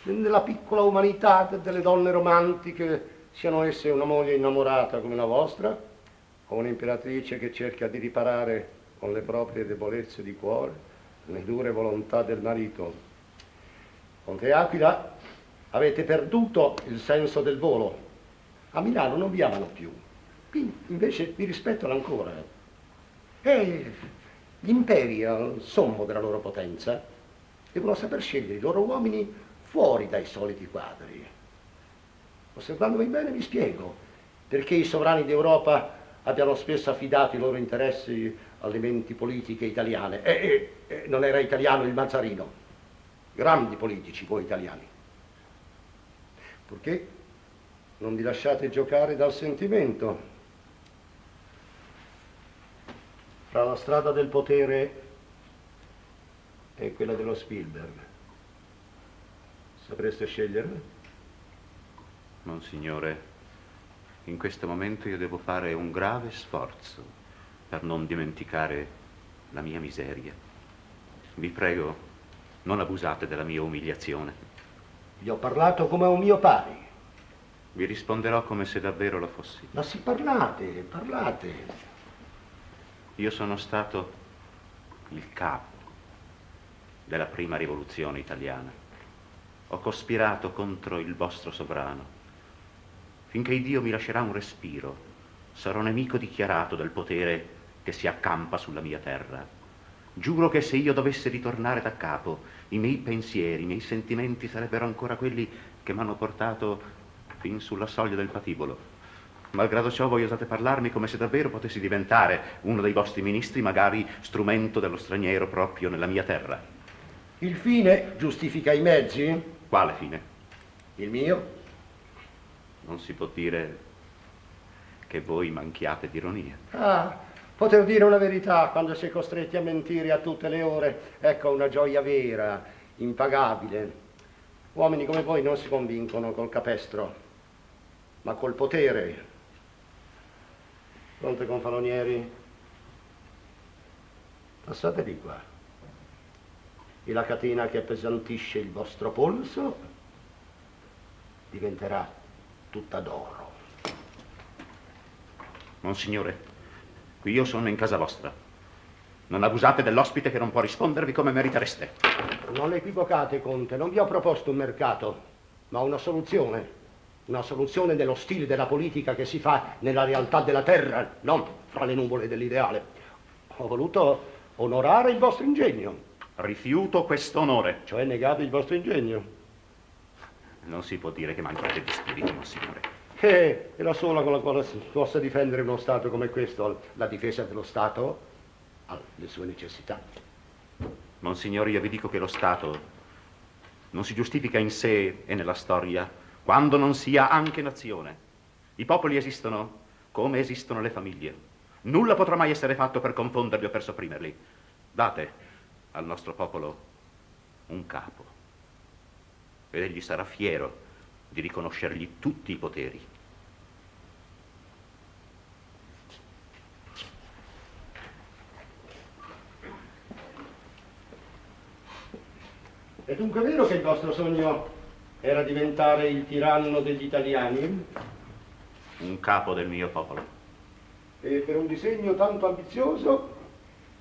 nella piccola umanità delle donne romantiche, siano esse una moglie innamorata come la vostra, o un'imperatrice che cerca di riparare con le proprie debolezze di cuore le dure volontà del marito. Conte Aquila, avete perduto il senso del volo. A Milano non vi amano più, qui invece vi rispettano ancora. E gli imperi, al sommo della loro potenza, devono saper scegliere i loro uomini fuori dai soliti quadri. Osservandomi bene vi spiego perché i sovrani d'Europa abbiano spesso affidato i loro interessi alle menti politiche italiane. Non era italiano il Mazzarino. Grandi politici voi italiani. Perché non vi lasciate giocare dal sentimento. Fra la strada del potere e quella dello Spielberg. Sapreste scegliere? Monsignore, in questo momento io devo fare un grave sforzo per non dimenticare la mia miseria. Vi prego, non abusate della mia umiliazione. Vi ho parlato come a un mio pari. Vi risponderò come se davvero lo fossi. Ma sì, parlate. Io sono stato il capo della prima rivoluzione italiana. Ho cospirato contro il vostro sovrano. Finché Dio mi lascerà un respiro, sarò nemico dichiarato del potere che si accampa sulla mia terra. Giuro che se io dovessi ritornare da capo, i miei pensieri, i miei sentimenti sarebbero ancora quelli che mi hanno portato fin sulla soglia del patibolo. Malgrado ciò voi osate parlarmi come se davvero potessi diventare uno dei vostri ministri, magari strumento dello straniero proprio nella mia terra. Il fine giustifica i mezzi? Quale fine? Il mio? Non si può dire che voi manchiate di ironia. Poter dire una verità quando si è costretti a mentire a tutte le ore, ecco una gioia vera, impagabile. Uomini come voi non si convincono col capestro, ma col potere. Conte Confalonieri, passate di qua. E la catena che appesantisce il vostro polso diventerà tutta d'oro. Monsignore, qui io sono in casa vostra. Non abusate dell'ospite che non può rispondervi come meritereste. Non equivocate, Conte, non vi ho proposto un mercato, ma una soluzione dello stile della politica che si fa nella realtà della terra, non fra le nuvole dell'ideale. Ho voluto onorare il vostro ingegno. Rifiuto questo onore. Cioè negate il vostro ingegno. Non si può dire che manchiate di spirito, Monsignore. È la sola con la quale si possa difendere uno Stato come questo. La difesa dello Stato ha le sue necessità. Monsignore, io vi dico che lo Stato non si giustifica in sé e nella storia quando non sia anche nazione. I popoli esistono come esistono le famiglie. Nulla potrà mai essere fatto per confonderli o per sopprimerli. Date al nostro popolo un capo ed egli sarà fiero di riconoscergli tutti i poteri. È dunque vero che il vostro sogno era diventare il tiranno degli italiani? Un capo del mio popolo. E per un disegno tanto ambizioso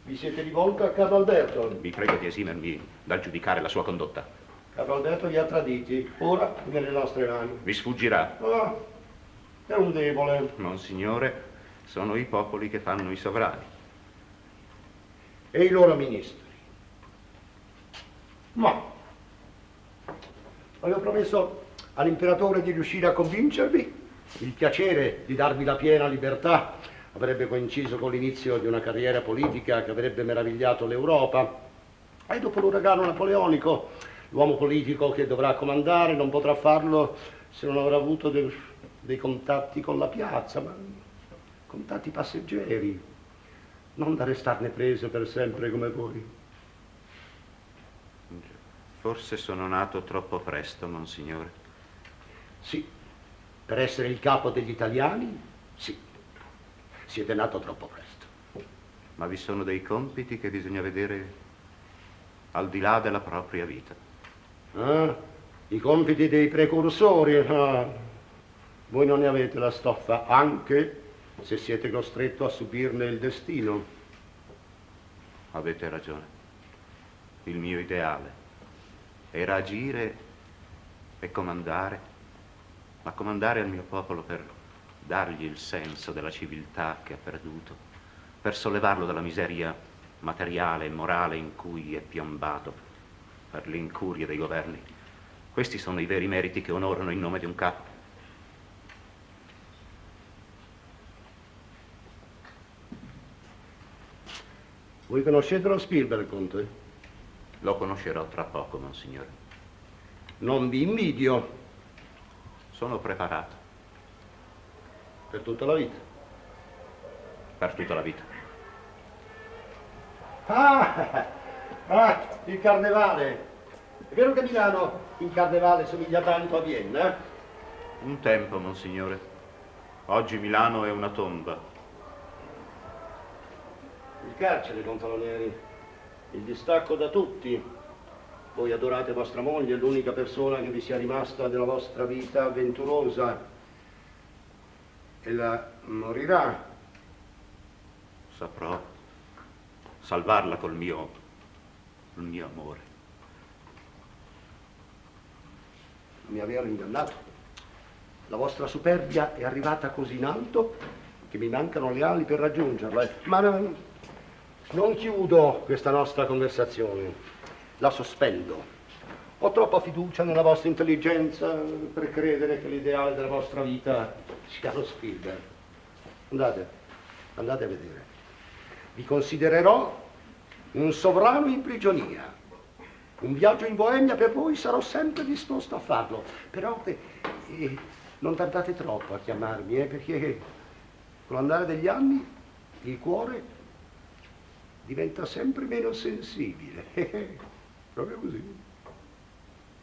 vi siete rivolto a Carlo Alberto? Vi prego di esimermi dal giudicare la sua condotta. Carlo Alberto vi ha traditi, ora nelle nostre mani. Vi sfuggirà. Ah, è un debole. Monsignore, sono i popoli che fanno i sovrani. E i loro ministri. Ma avevo promesso all'imperatore di riuscire a convincervi. Il piacere di darvi la piena libertà avrebbe coinciso con l'inizio di una carriera politica che avrebbe meravigliato l'Europa. E dopo l'uragano napoleonico, l'uomo politico che dovrà comandare non potrà farlo se non avrà avuto dei contatti con la piazza, ma contatti passeggeri, non da restarne preso per sempre come voi. Forse sono nato troppo presto, Monsignore. Sì, per essere il capo degli italiani, sì. Siete nato troppo presto. Ma vi sono dei compiti che bisogna vedere al di là della propria vita. Ah, i compiti dei precursori. Ah, voi non ne avete la stoffa, anche se siete costretto a subirne il destino. Avete ragione. Il mio ideale era agire e comandare, ma comandare al mio popolo per dargli il senso della civiltà che ha perduto, per sollevarlo dalla miseria materiale e morale in cui è piombato per l'incuria dei governi. Questi sono i veri meriti che onorano il nome di un capo. Voi conoscete lo Spielberg, Conte? Lo conoscerò tra poco, Monsignore. Non vi invidio. Sono preparato. Per tutta la vita? Per tutta la vita. Il carnevale. È vero che Milano in carnevale somiglia tanto a Vienna? Un tempo, Monsignore. Oggi Milano è una tomba. Il carcere, Gonfalonieri. Il distacco da tutti. Voi adorate vostra moglie, è l'unica persona che vi sia rimasta della vostra vita avventurosa. Ella morirà. Saprò salvarla col mio amore. Mi avevano ingannato. La vostra superbia è arrivata così in alto che mi mancano le ali per raggiungerla. Ma non chiudo questa nostra conversazione, la sospendo. Ho troppa fiducia nella vostra intelligenza per credere che l'ideale della vostra vita sia lo Spielberg. Andate a vedere. Vi considererò un sovrano in prigionia. Un viaggio in Boemia per voi sarò sempre disposto a farlo. Però non tardate troppo a chiamarmi, perché con l'andare degli anni il cuore diventa sempre meno sensibile. Proprio così.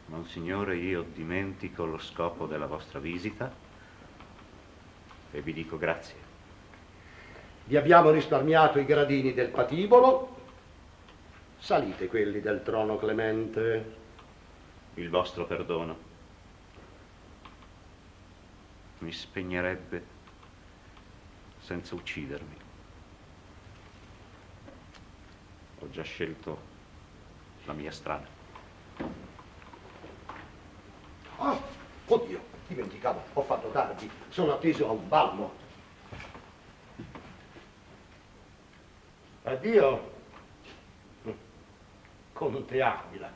Monsignore, io dimentico lo scopo della vostra visita e vi dico grazie. Vi abbiamo risparmiato i gradini del patibolo, salite quelli del trono clemente. Il vostro perdono mi spegnerebbe senza uccidermi. Ho già scelto la mia strada. Ah, oddio, dimenticavo, ho fatto tardi, sono atteso a un ballo. Addio, Conte Aquila.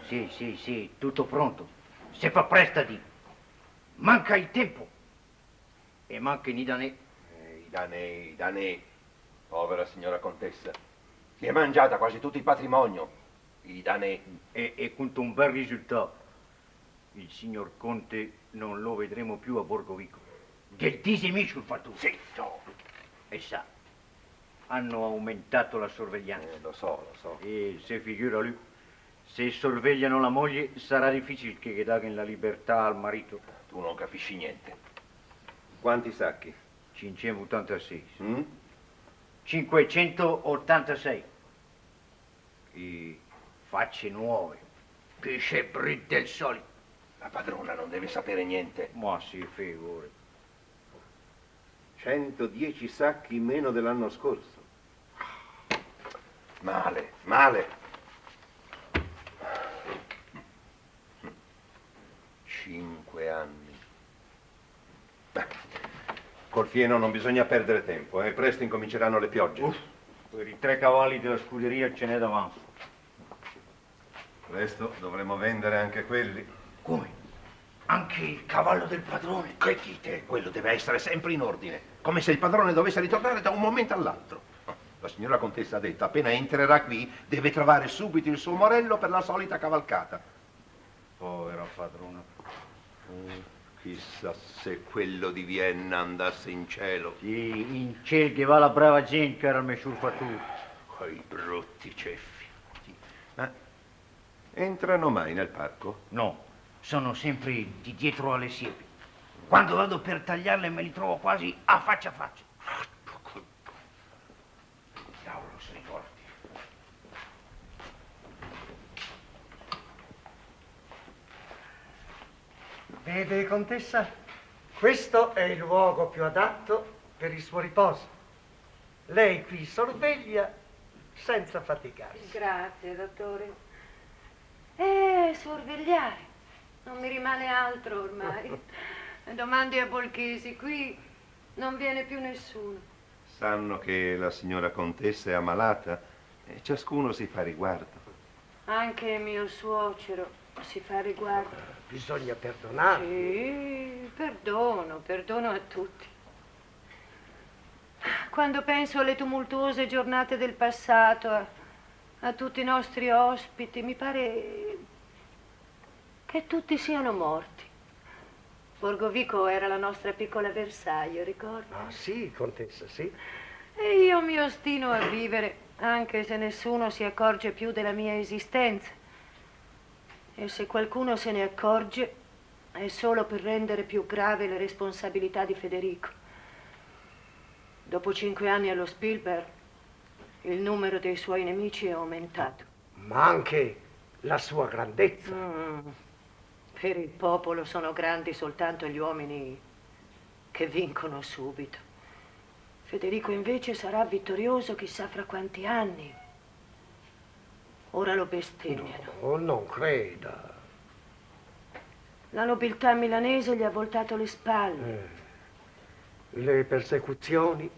Sì, tutto pronto. Se fa prestati. Manca il tempo. E mancano i danè. I danè, povera signora contessa. Si è mangiata quasi tutto il patrimonio. I danè. E con un bel risultato. Il signor Conte non lo vedremo più a Borgovico. Del disemi sul fatto. Zitto! E sa, hanno aumentato la sorveglianza. Lo so. E se figura lui, se sorvegliano la moglie sarà difficile che dagano la libertà al marito. Tu non capisci niente. Quanti sacchi? 586. 586. I facce nuove, che c'è brit del solito. La padrona non deve sapere niente. Ma si figuri. 110 sacchi meno dell'anno scorso. Male, male. 5 anni. Beh, col fieno non bisogna perdere tempo, presto incominceranno le piogge. Per i 3 cavalli della scuderia ce n'è davanti. Presto dovremo vendere anche quelli. Come? Anche il cavallo del padrone? Che dite? Quello deve essere sempre in ordine, come se il padrone dovesse ritornare da un momento all'altro. La signora contessa ha detto, appena entrerà qui, deve trovare subito il suo morello per la solita cavalcata. Povera padrona. Chissà se quello di Vienna andasse in cielo. Sì, in cielo che va la brava gente, era il mesciur fatto. Quei brutti ceffi. Ma entrano mai nel parco? No, sono sempre di dietro alle siepi. Quando vado per tagliarle me li trovo quasi a faccia. Diavolo, sei forti. Vede, contessa, questo è il luogo più adatto per il suo riposo. Lei qui sorveglia senza faticarsi. Grazie, dottore. Sorvegliare. Non mi rimane altro ormai. Domandi a Bolchesi, qui non viene più nessuno. Sanno che la signora contessa è ammalata e ciascuno si fa riguardo. Anche mio suocero si fa riguardo. Bisogna perdonare. Sì, perdono a tutti. Quando penso alle tumultuose giornate del passato, a tutti i nostri ospiti, mi pare che tutti siano morti. Borgovico era la nostra piccola Versailles, ricordi? Ah, sì, contessa, sì. E io mi ostino a vivere, anche se nessuno si accorge più della mia esistenza. E se qualcuno se ne accorge, è solo per rendere più grave le responsabilità di Federico. Dopo 5 anni allo Spielberg, il numero dei suoi nemici è aumentato. Ma anche la sua grandezza. Per il popolo sono grandi soltanto gli uomini che vincono subito. Federico invece sarà vittorioso chissà fra quanti anni. Ora lo bestemmiano. Oh, non creda. La nobiltà milanese gli ha voltato le spalle. Le persecuzioni,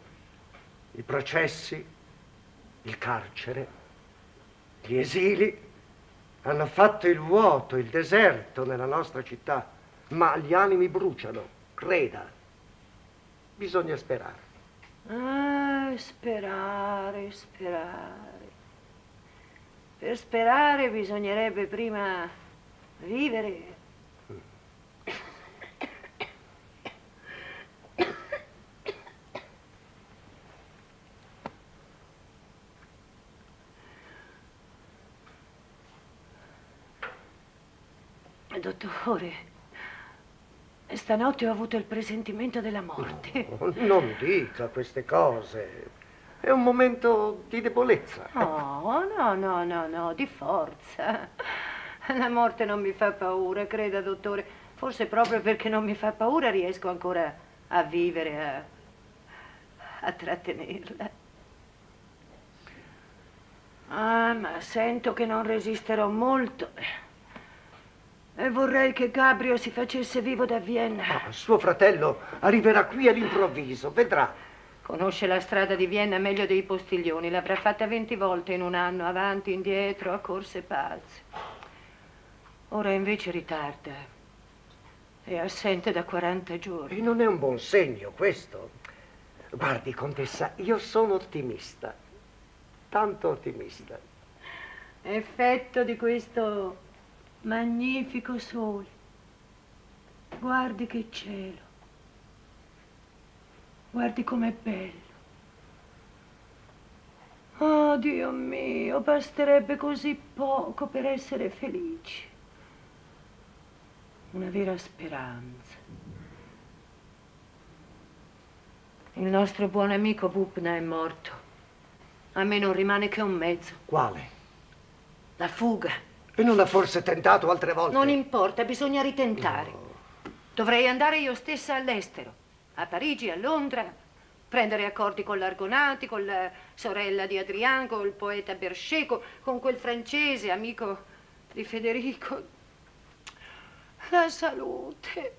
i processi, il carcere, gli esili hanno fatto il vuoto, il deserto nella nostra città, ma gli animi bruciano, creda. Bisogna sperare. Sperare. Per sperare bisognerebbe prima vivere. Dottore, stanotte ho avuto il presentimento della morte. Non dica queste cose. È un momento di debolezza. No, di forza. La morte non mi fa paura, creda, dottore. Forse proprio perché non mi fa paura riesco ancora a vivere, a trattenerla. Ma sento che non resisterò molto. E vorrei che Gabriel si facesse vivo da Vienna. Suo fratello arriverà qui all'improvviso, vedrà. Conosce la strada di Vienna meglio dei postiglioni. L'avrà fatta 20 volte in un anno, avanti, indietro, a corse pazze. Ora invece ritarda. È assente da 40 giorni. E non è un buon segno questo. Guardi, contessa, io sono ottimista. Tanto ottimista. Effetto di questo magnifico sole. Guardi che cielo. Guardi com'è bello. Oh, Dio mio, basterebbe così poco per essere felici. Una vera speranza. Il nostro buon amico Bupna è morto. A me non rimane che un mezzo. Quale? La fuga. E non ha forse tentato altre volte? Non importa, bisogna ritentare. Dovrei andare io stessa all'estero, a Parigi, a Londra, prendere accordi con l'Argonauti, con la sorella di Adrien, con il poeta Berchet, con quel francese, amico di Federico. La salute.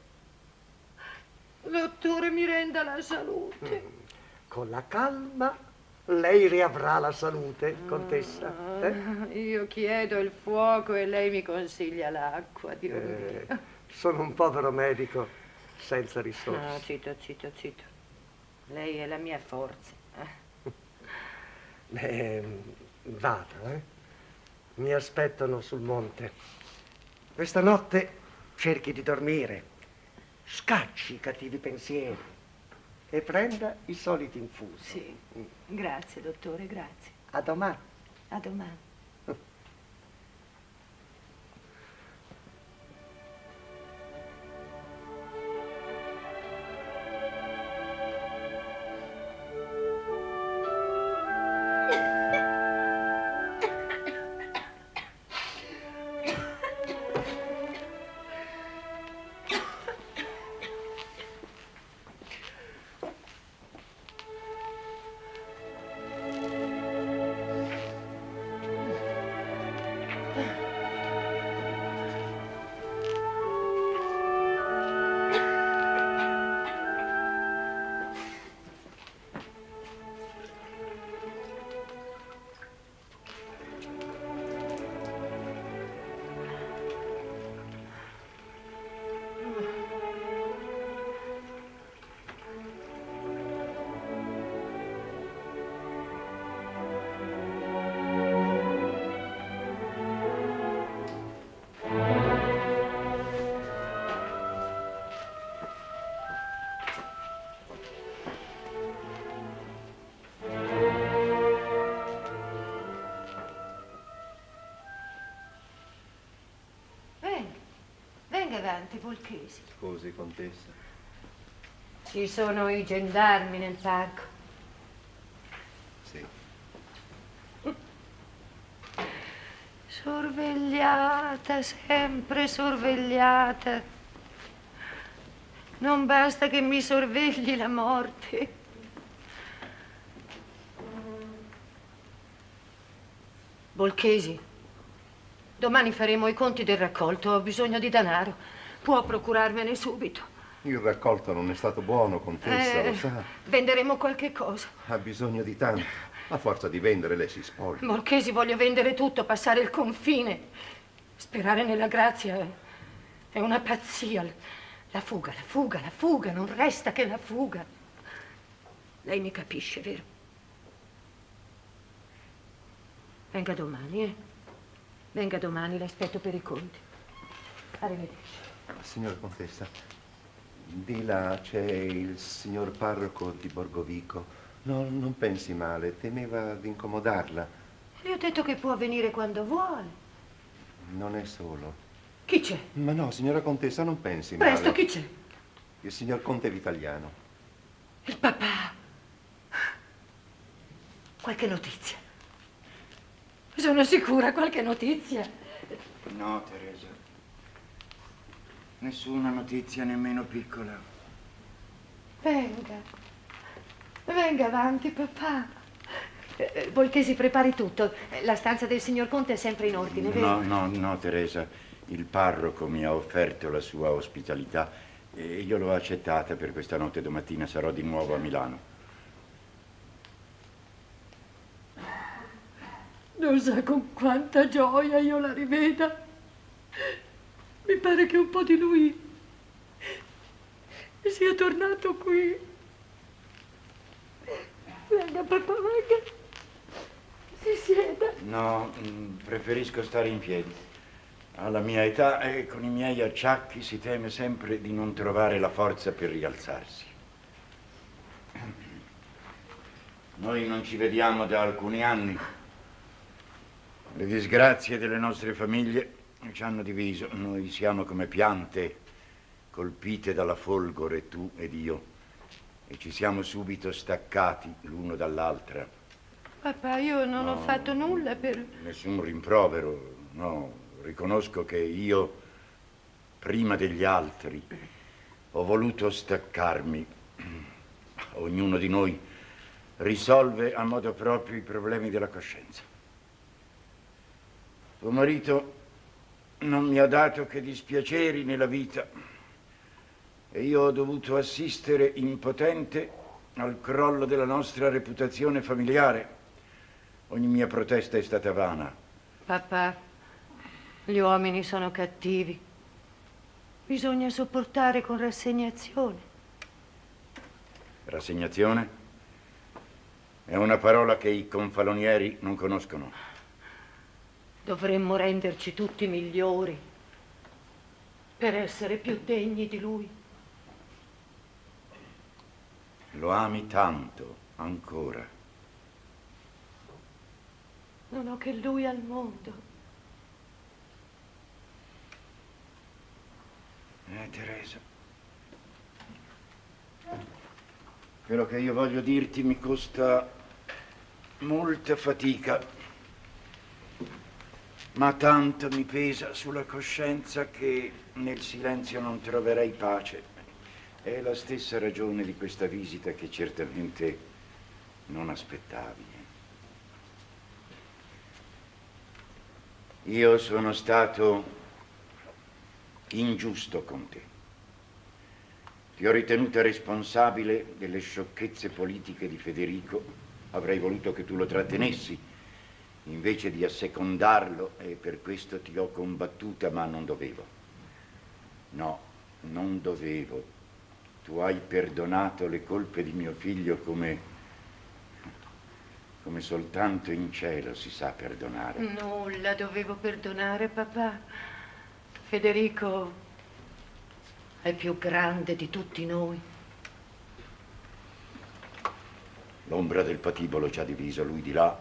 Dottore, mi renda la salute. Con la calma lei riavrà la salute, contessa. Io chiedo il fuoco e lei mi consiglia l'acqua, Dio mio. Sono un povero medico senza No, risorse. zitto. Lei è la mia forza. Vada, Mi aspettano sul monte. Questa notte cerchi di dormire, scacci i cattivi pensieri e prenda i soliti infusi. Sì, grazie, dottore, grazie. A domani. A domani. Venga avanti, Volchesi. Scusi, contessa. Ci sono i gendarmi nel parco. Sì. Sorvegliata, sempre sorvegliata. Non basta che mi sorvegli la morte. Volchesi, domani faremo i conti del raccolto. Ho bisogno di denaro. Può procurarmene subito. Il raccolto non è stato buono, contessa, lo sa. Venderemo qualche cosa. Ha bisogno di tanto. A forza di vendere lei si spoglia. Volchesi, voglio vendere tutto, passare il confine. Sperare nella grazia è una pazzia. La fuga, non resta che la fuga. Lei mi capisce, vero? Venga domani, Venga domani, l'aspetto per i conti. Arrivederci. Signora contessa, di là c'è il signor parroco di Borgovico. No, non pensi male, temeva di incomodarla. Le ho detto che può venire quando vuole. Non è solo. Chi c'è? Ma no, signora contessa, non pensi Presto, male. chi c'è? Il signor conte Vitaliano. Il papà. Qualche notizia? Sono sicura, qualche notizia. No, Teresa. Nessuna notizia, nemmeno piccola. Venga. Venga avanti, papà. Volchesi, prepari tutto. La stanza del signor conte è sempre in ordine, vero? No, Teresa. Il parroco mi ha offerto la sua ospitalità e io l'ho accettata per questa notte. Domattina sarò di nuovo a Milano. Non sa con quanta gioia io la riveda. Mi pare che un po' di lui sia tornato qui. Venga, papà, venga. Si sieda. No, preferisco stare in piedi. Alla mia età e con i miei acciacchi si teme sempre di non trovare la forza per rialzarsi. Noi non ci vediamo da alcuni anni. Le disgrazie delle nostre famiglie ci hanno diviso. Noi siamo come piante colpite dalla folgore, tu ed io, e ci siamo subito staccati l'uno dall'altra. Papà, io non ho fatto nulla per... Nessun rimprovero, no. Riconosco che io, prima degli altri, ho voluto staccarmi. Ognuno di noi risolve a modo proprio i problemi della coscienza. Tuo marito non mi ha dato che dispiaceri nella vita e io ho dovuto assistere impotente al crollo della nostra reputazione familiare. Ogni mia protesta è stata vana. Papà, gli uomini sono cattivi. Bisogna sopportare con rassegnazione. Rassegnazione è una parola che i confalonieri non conoscono. Dovremmo renderci tutti migliori per essere più degni di lui. Lo ami tanto, ancora. Non ho che lui al mondo. Teresa, quello che io voglio dirti mi costa molta fatica, ma tanto mi pesa sulla coscienza che nel silenzio non troverei pace. È la stessa ragione di questa visita che certamente non aspettavi. Io sono stato ingiusto con te. Ti ho ritenuta responsabile delle sciocchezze politiche di Federico. Avrei voluto che tu lo trattenessi invece di assecondarlo e per questo ti ho combattuta, ma non dovevo. No, non dovevo. Tu hai perdonato le colpe di mio figlio come soltanto in cielo si sa perdonare. Nulla dovevo perdonare, papà. Federico è più grande di tutti noi. L'ombra del patibolo ci ha diviso, lui di là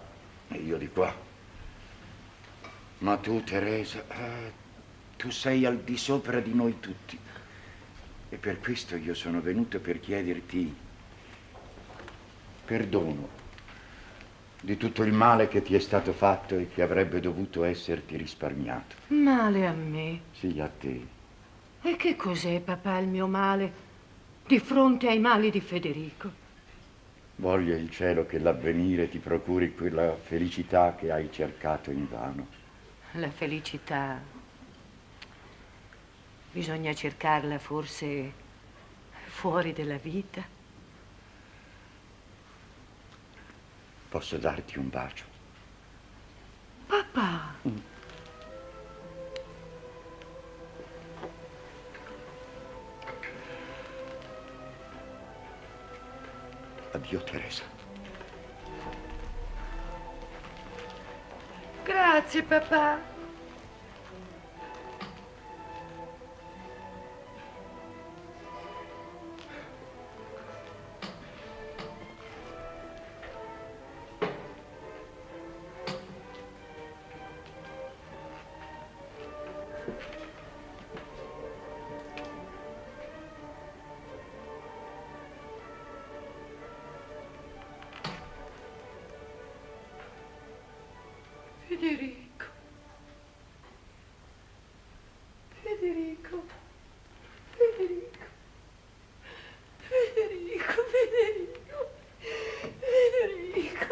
e io di qua. Ma tu, Teresa, tu sei al di sopra di noi tutti. E per questo io sono venuto per chiederti perdono di tutto il male che ti è stato fatto e che avrebbe dovuto esserti risparmiato. Male a me? Sì, a te. E che cos'è, papà, il mio male di fronte ai mali di Federico? Voglia il cielo che l'avvenire ti procuri quella felicità che hai cercato invano. La felicità bisogna cercarla forse fuori della vita. Posso darti un bacio? Papà! Addio, Teresa. Grazie, papà. Federico. Federico. Federico. Federico. Federico. Federico.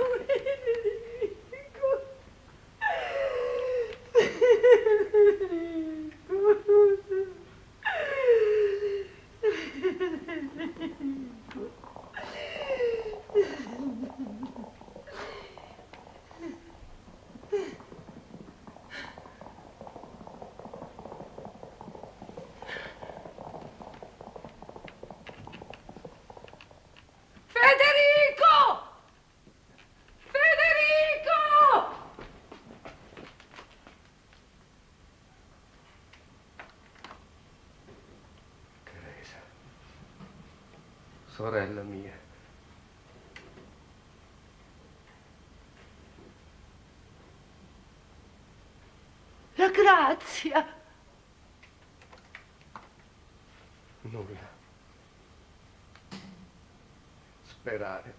Federico! Federico! Teresa, sorella mia. La grazia. Nulla. Sperare.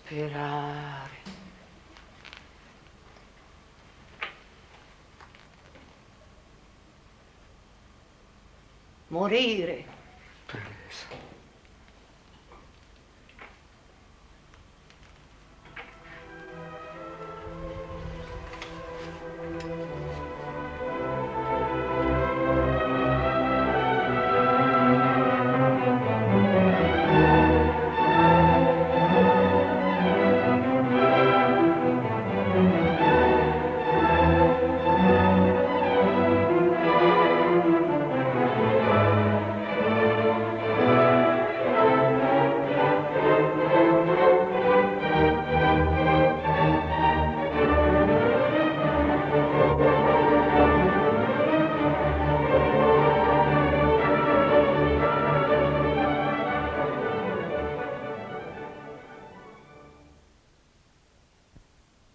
Sperare. Morire. Teresa.